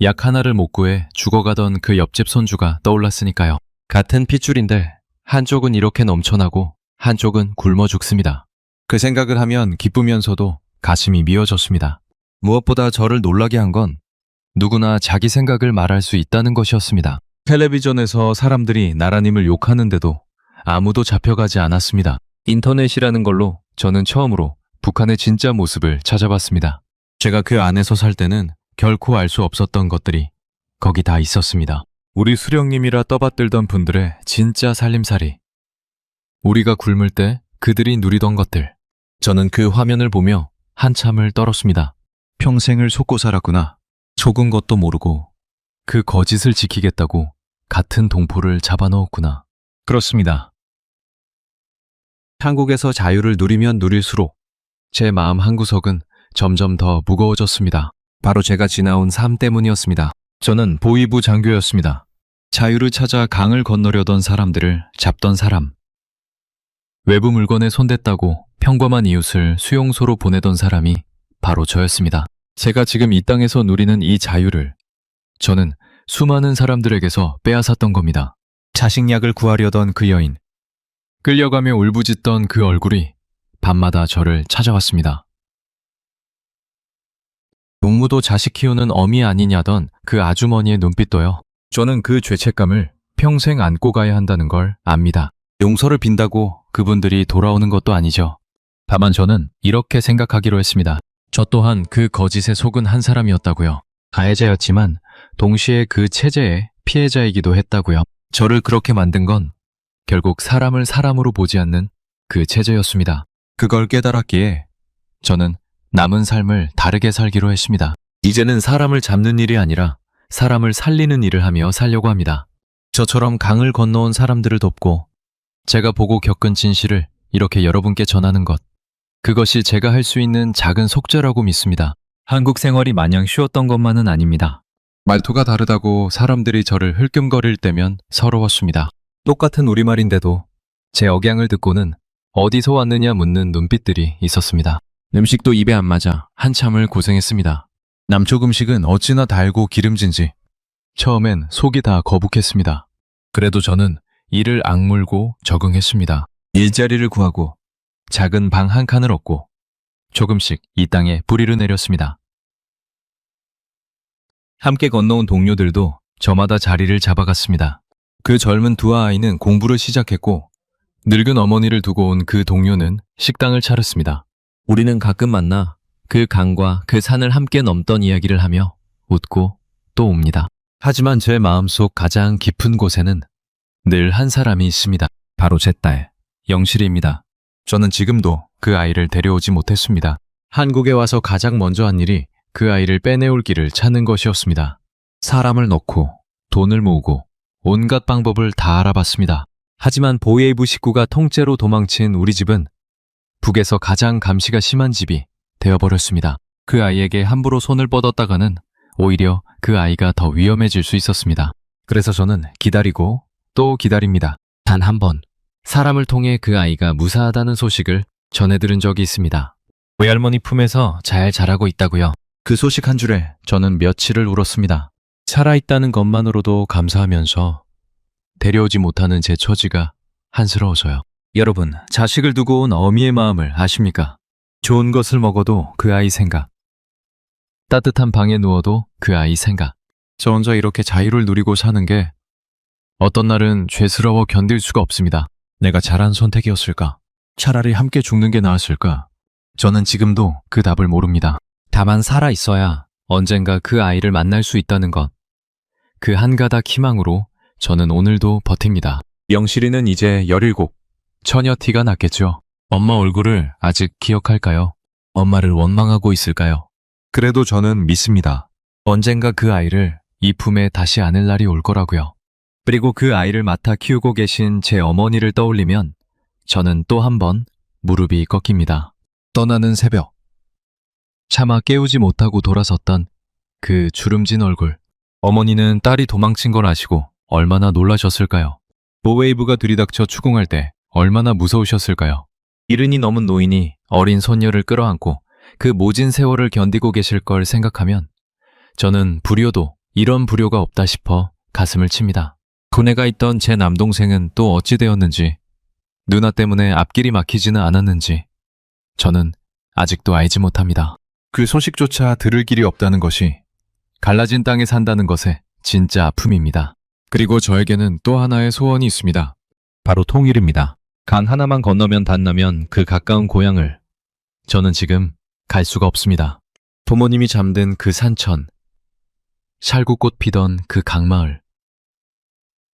약 하나를 못 구해 죽어가던 그 옆집 손주가 떠올랐으니까요. 같은 핏줄인데 한쪽은 이렇게 넘쳐나고 한쪽은 굶어 죽습니다. 그 생각을 하면 기쁘면서도 가슴이 미어졌습니다. 무엇보다 저를 놀라게 한 건 누구나 자기 생각을 말할 수 있다는 것이었습니다. 텔레비전에서 사람들이 나라님을 욕하는데도 아무도 잡혀가지 않았습니다. 인터넷이라는 걸로 저는 처음으로 북한의 진짜 모습을 찾아봤습니다. 제가 그 안에서 살 때는 결코 알 수 없었던 것들이 거기 다 있었습니다. 우리 수령님이라 떠받들던 분들의 진짜 살림살이. 우리가 굶을 때 그들이 누리던 것들. 저는 그 화면을 보며 한참을 떨었습니다. 평생을 속고 살았구나. 속은 것도 모르고 그 거짓을 지키겠다고 같은 동포를 잡아넣었구나. 그렇습니다. 한국에서 자유를 누리면 누릴수록 제 마음 한구석은 점점 더 무거워졌습니다. 바로 제가 지나온 삶 때문이었습니다. 저는 보위부 장교였습니다. 자유를 찾아 강을 건너려던 사람들을 잡던 사람. 외부 물건에 손댔다고 평범한 이웃을 수용소로 보내던 사람이 바로 저였습니다. 제가 지금 이 땅에서 누리는 이 자유를 저는 수많은 사람들에게서 빼앗았던 겁니다. 자식약을 구하려던 그 여인, 끌려가며 울부짖던 그 얼굴이 밤마다 저를 찾아왔습니다. 동무도 자식 키우는 어미 아니냐던 그 아주머니의 눈빛도요. 저는 그 죄책감을 평생 안고 가야 한다는 걸 압니다. 용서를 빈다고 그분들이 돌아오는 것도 아니죠. 다만 저는 이렇게 생각하기로 했습니다. 저 또한 그 거짓에 속은 한 사람이었다고요. 가해자였지만 동시에 그 체제의 피해자이기도 했다고요. 저를 그렇게 만든 건 결국 사람을 사람으로 보지 않는 그 체제였습니다. 그걸 깨달았기에 저는 남은 삶을 다르게 살기로 했습니다. 이제는 사람을 잡는 일이 아니라 사람을 살리는 일을 하며 살려고 합니다. 저처럼 강을 건너온 사람들을 돕고 제가 보고 겪은 진실을 이렇게 여러분께 전하는 것. 그것이 제가 할 수 있는 작은 속죄라고 믿습니다. 한국 생활이 마냥 쉬웠던 것만은 아닙니다. 말투가 다르다고 사람들이 저를 흘끔거릴 때면 서러웠습니다. 똑같은 우리말인데도 제 억양을 듣고는 어디서 왔느냐 묻는 눈빛들이 있었습니다. 음식도 입에 안 맞아 한참을 고생했습니다. 남쪽 음식은 어찌나 달고 기름진지 처음엔 속이 다 거북했습니다. 그래도 저는 이를 악물고 적응했습니다. 일자리를 구하고 작은 방 한 칸을 얻고 조금씩 이 땅에 뿌리를 내렸습니다. 함께 건너온 동료들도 저마다 자리를 잡아갔습니다. 그 젊은 두 아이는 공부를 시작했고 늙은 어머니를 두고 온 그 동료는 식당을 차렸습니다. 우리는 가끔 만나 그 강과 그 산을 함께 넘던 이야기를 하며 웃고 또 옵니다. 하지만 제 마음속 가장 깊은 곳에는 늘 한 사람이 있습니다. 바로 제 딸, 영실이입니다. 저는 지금도 그 아이를 데려오지 못했습니다. 한국에 와서 가장 먼저 한 일이 그 아이를 빼내올 길을 찾는 것이었습니다. 사람을 넣고 돈을 모으고 온갖 방법을 다 알아봤습니다. 하지만 보위부 식구가 통째로 도망친 우리 집은 북에서 가장 감시가 심한 집이 되어버렸습니다. 그 아이에게 함부로 손을 뻗었다가는 오히려 그 아이가 더 위험해질 수 있었습니다. 그래서 저는 기다리고 또 기다립니다. 단 한 번 사람을 통해 그 아이가 무사하다는 소식을 전해 들은 적이 있습니다. 외할머니 품에서 잘 자라고 있다고요. 그 소식 한 줄에 저는 며칠을 울었습니다. 살아있다는 것만으로도 감사하면서 데려오지 못하는 제 처지가 한스러워서요. 여러분, 자식을 두고 온 어미의 마음을 아십니까? 좋은 것을 먹어도 그 아이 생각. 따뜻한 방에 누워도 그 아이 생각. 저 혼자 이렇게 자유를 누리고 사는 게 어떤 날은 죄스러워 견딜 수가 없습니다. 내가 잘한 선택이었을까? 차라리 함께 죽는 게 나았을까? 저는 지금도 그 답을 모릅니다. 다만 살아 있어야 언젠가 그 아이를 만날 수 있다는 것. 그 한 가닥 희망으로 저는 오늘도 버팁니다. 영실이는 이제 17. 처녀 티가 났겠죠. 엄마 얼굴을 아직 기억할까요? 엄마를 원망하고 있을까요? 그래도 저는 믿습니다. 언젠가 그 아이를 이 품에 다시 안을 날이 올 거라고요. 그리고 그 아이를 맡아 키우고 계신 제 어머니를 떠올리면 저는 또 한 번 무릎이 꺾입니다. 떠나는 새벽. 차마 깨우지 못하고 돌아섰던 그 주름진 얼굴. 어머니는 딸이 도망친 걸 아시고 얼마나 놀라셨을까요? 보웨이브가 들이닥쳐 추궁할 때 얼마나 무서우셨을까요? 이른이 넘은 노인이 어린 손녀를 끌어안고 그 모진 세월을 견디고 계실 걸 생각하면 저는 불효도 이런 불효가 없다 싶어 가슴을 칩니다. 군에가 있던 제 남동생은 또 어찌 되었는지, 누나 때문에 앞길이 막히지는 않았는지 저는 아직도 알지 못합니다. 그 소식조차 들을 길이 없다는 것이 갈라진 땅에 산다는 것에 진짜 아픔입니다. 그리고 저에게는 또 하나의 소원이 있습니다. 바로 통일입니다. 강 하나만 건너면 닿나면 그 가까운 고향을 저는 지금 갈 수가 없습니다. 부모님이 잠든 그 산천, 샬구꽃 피던 그 강마을,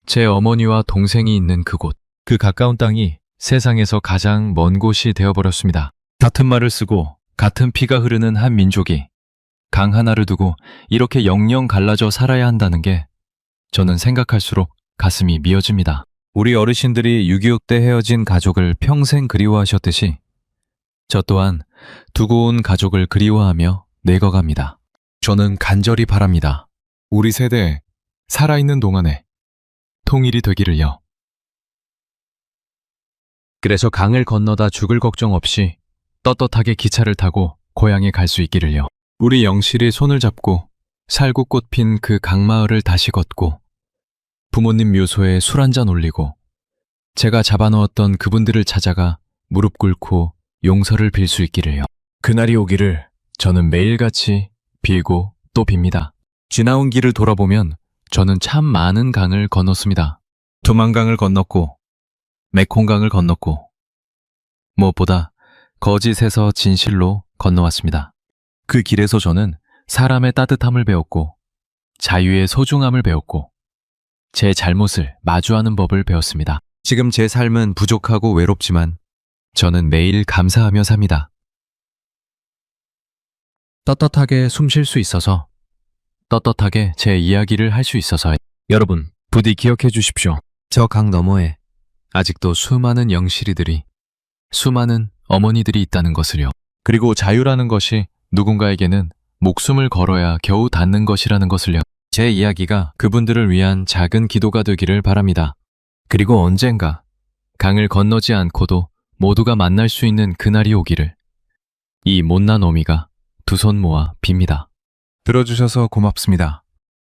제 어머니와 동생이 있는 그곳, 그 가까운 땅이 세상에서 가장 먼 곳이 되어버렸습니다. 같은 말을 쓰고 같은 피가 흐르는 한 민족이 강 하나를 두고 이렇게 영영 갈라져 살아야 한다는 게 저는 생각할수록 가슴이 미어집니다. 우리 어르신들이 6.25 때 헤어진 가족을 평생 그리워하셨듯이 저 또한 두고 온 가족을 그리워하며 늙어갑니다. 저는 간절히 바랍니다. 우리 세대에 살아있는 동안에 통일이 되기를요. 그래서 강을 건너다 죽을 걱정 없이 떳떳하게 기차를 타고 고향에 갈 수 있기를요. 우리 영실이 손을 잡고 살구꽃 핀 그 강마을을 다시 걷고 부모님 묘소에 술 한잔 올리고 제가 잡아놓았던 그분들을 찾아가 무릎 꿇고 용서를 빌 수 있기를요. 그날이 오기를 저는 매일같이 빌고 또 빕니다. 지나온 길을 돌아보면 저는 참 많은 강을 건넜습니다. 두만강을 건넜고 메콩강을 건넜고 무엇보다 거짓에서 진실로 건너왔습니다. 그 길에서 저는 사람의 따뜻함을 배웠고 자유의 소중함을 배웠고 제 잘못을 마주하는 법을 배웠습니다. 지금 제 삶은 부족하고 외롭지만 저는 매일 감사하며 삽니다. 떳떳하게 숨 쉴 수 있어서, 떳떳하게 제 이야기를 할 수 있어서 여러분 부디 기억해 주십시오. 저 강 너머에 아직도 수많은 영실이들이, 수많은 어머니들이 있다는 것을요. 그리고 자유라는 것이 누군가에게는 목숨을 걸어야 겨우 닿는 것이라는 것을요. 제 이야기가 그분들을 위한 작은 기도가 되기를 바랍니다. 그리고 언젠가 강을 건너지 않고도 모두가 만날 수 있는 그날이 오기를 이 못난 어미가 두 손 모아 빕니다. 들어주셔서 고맙습니다.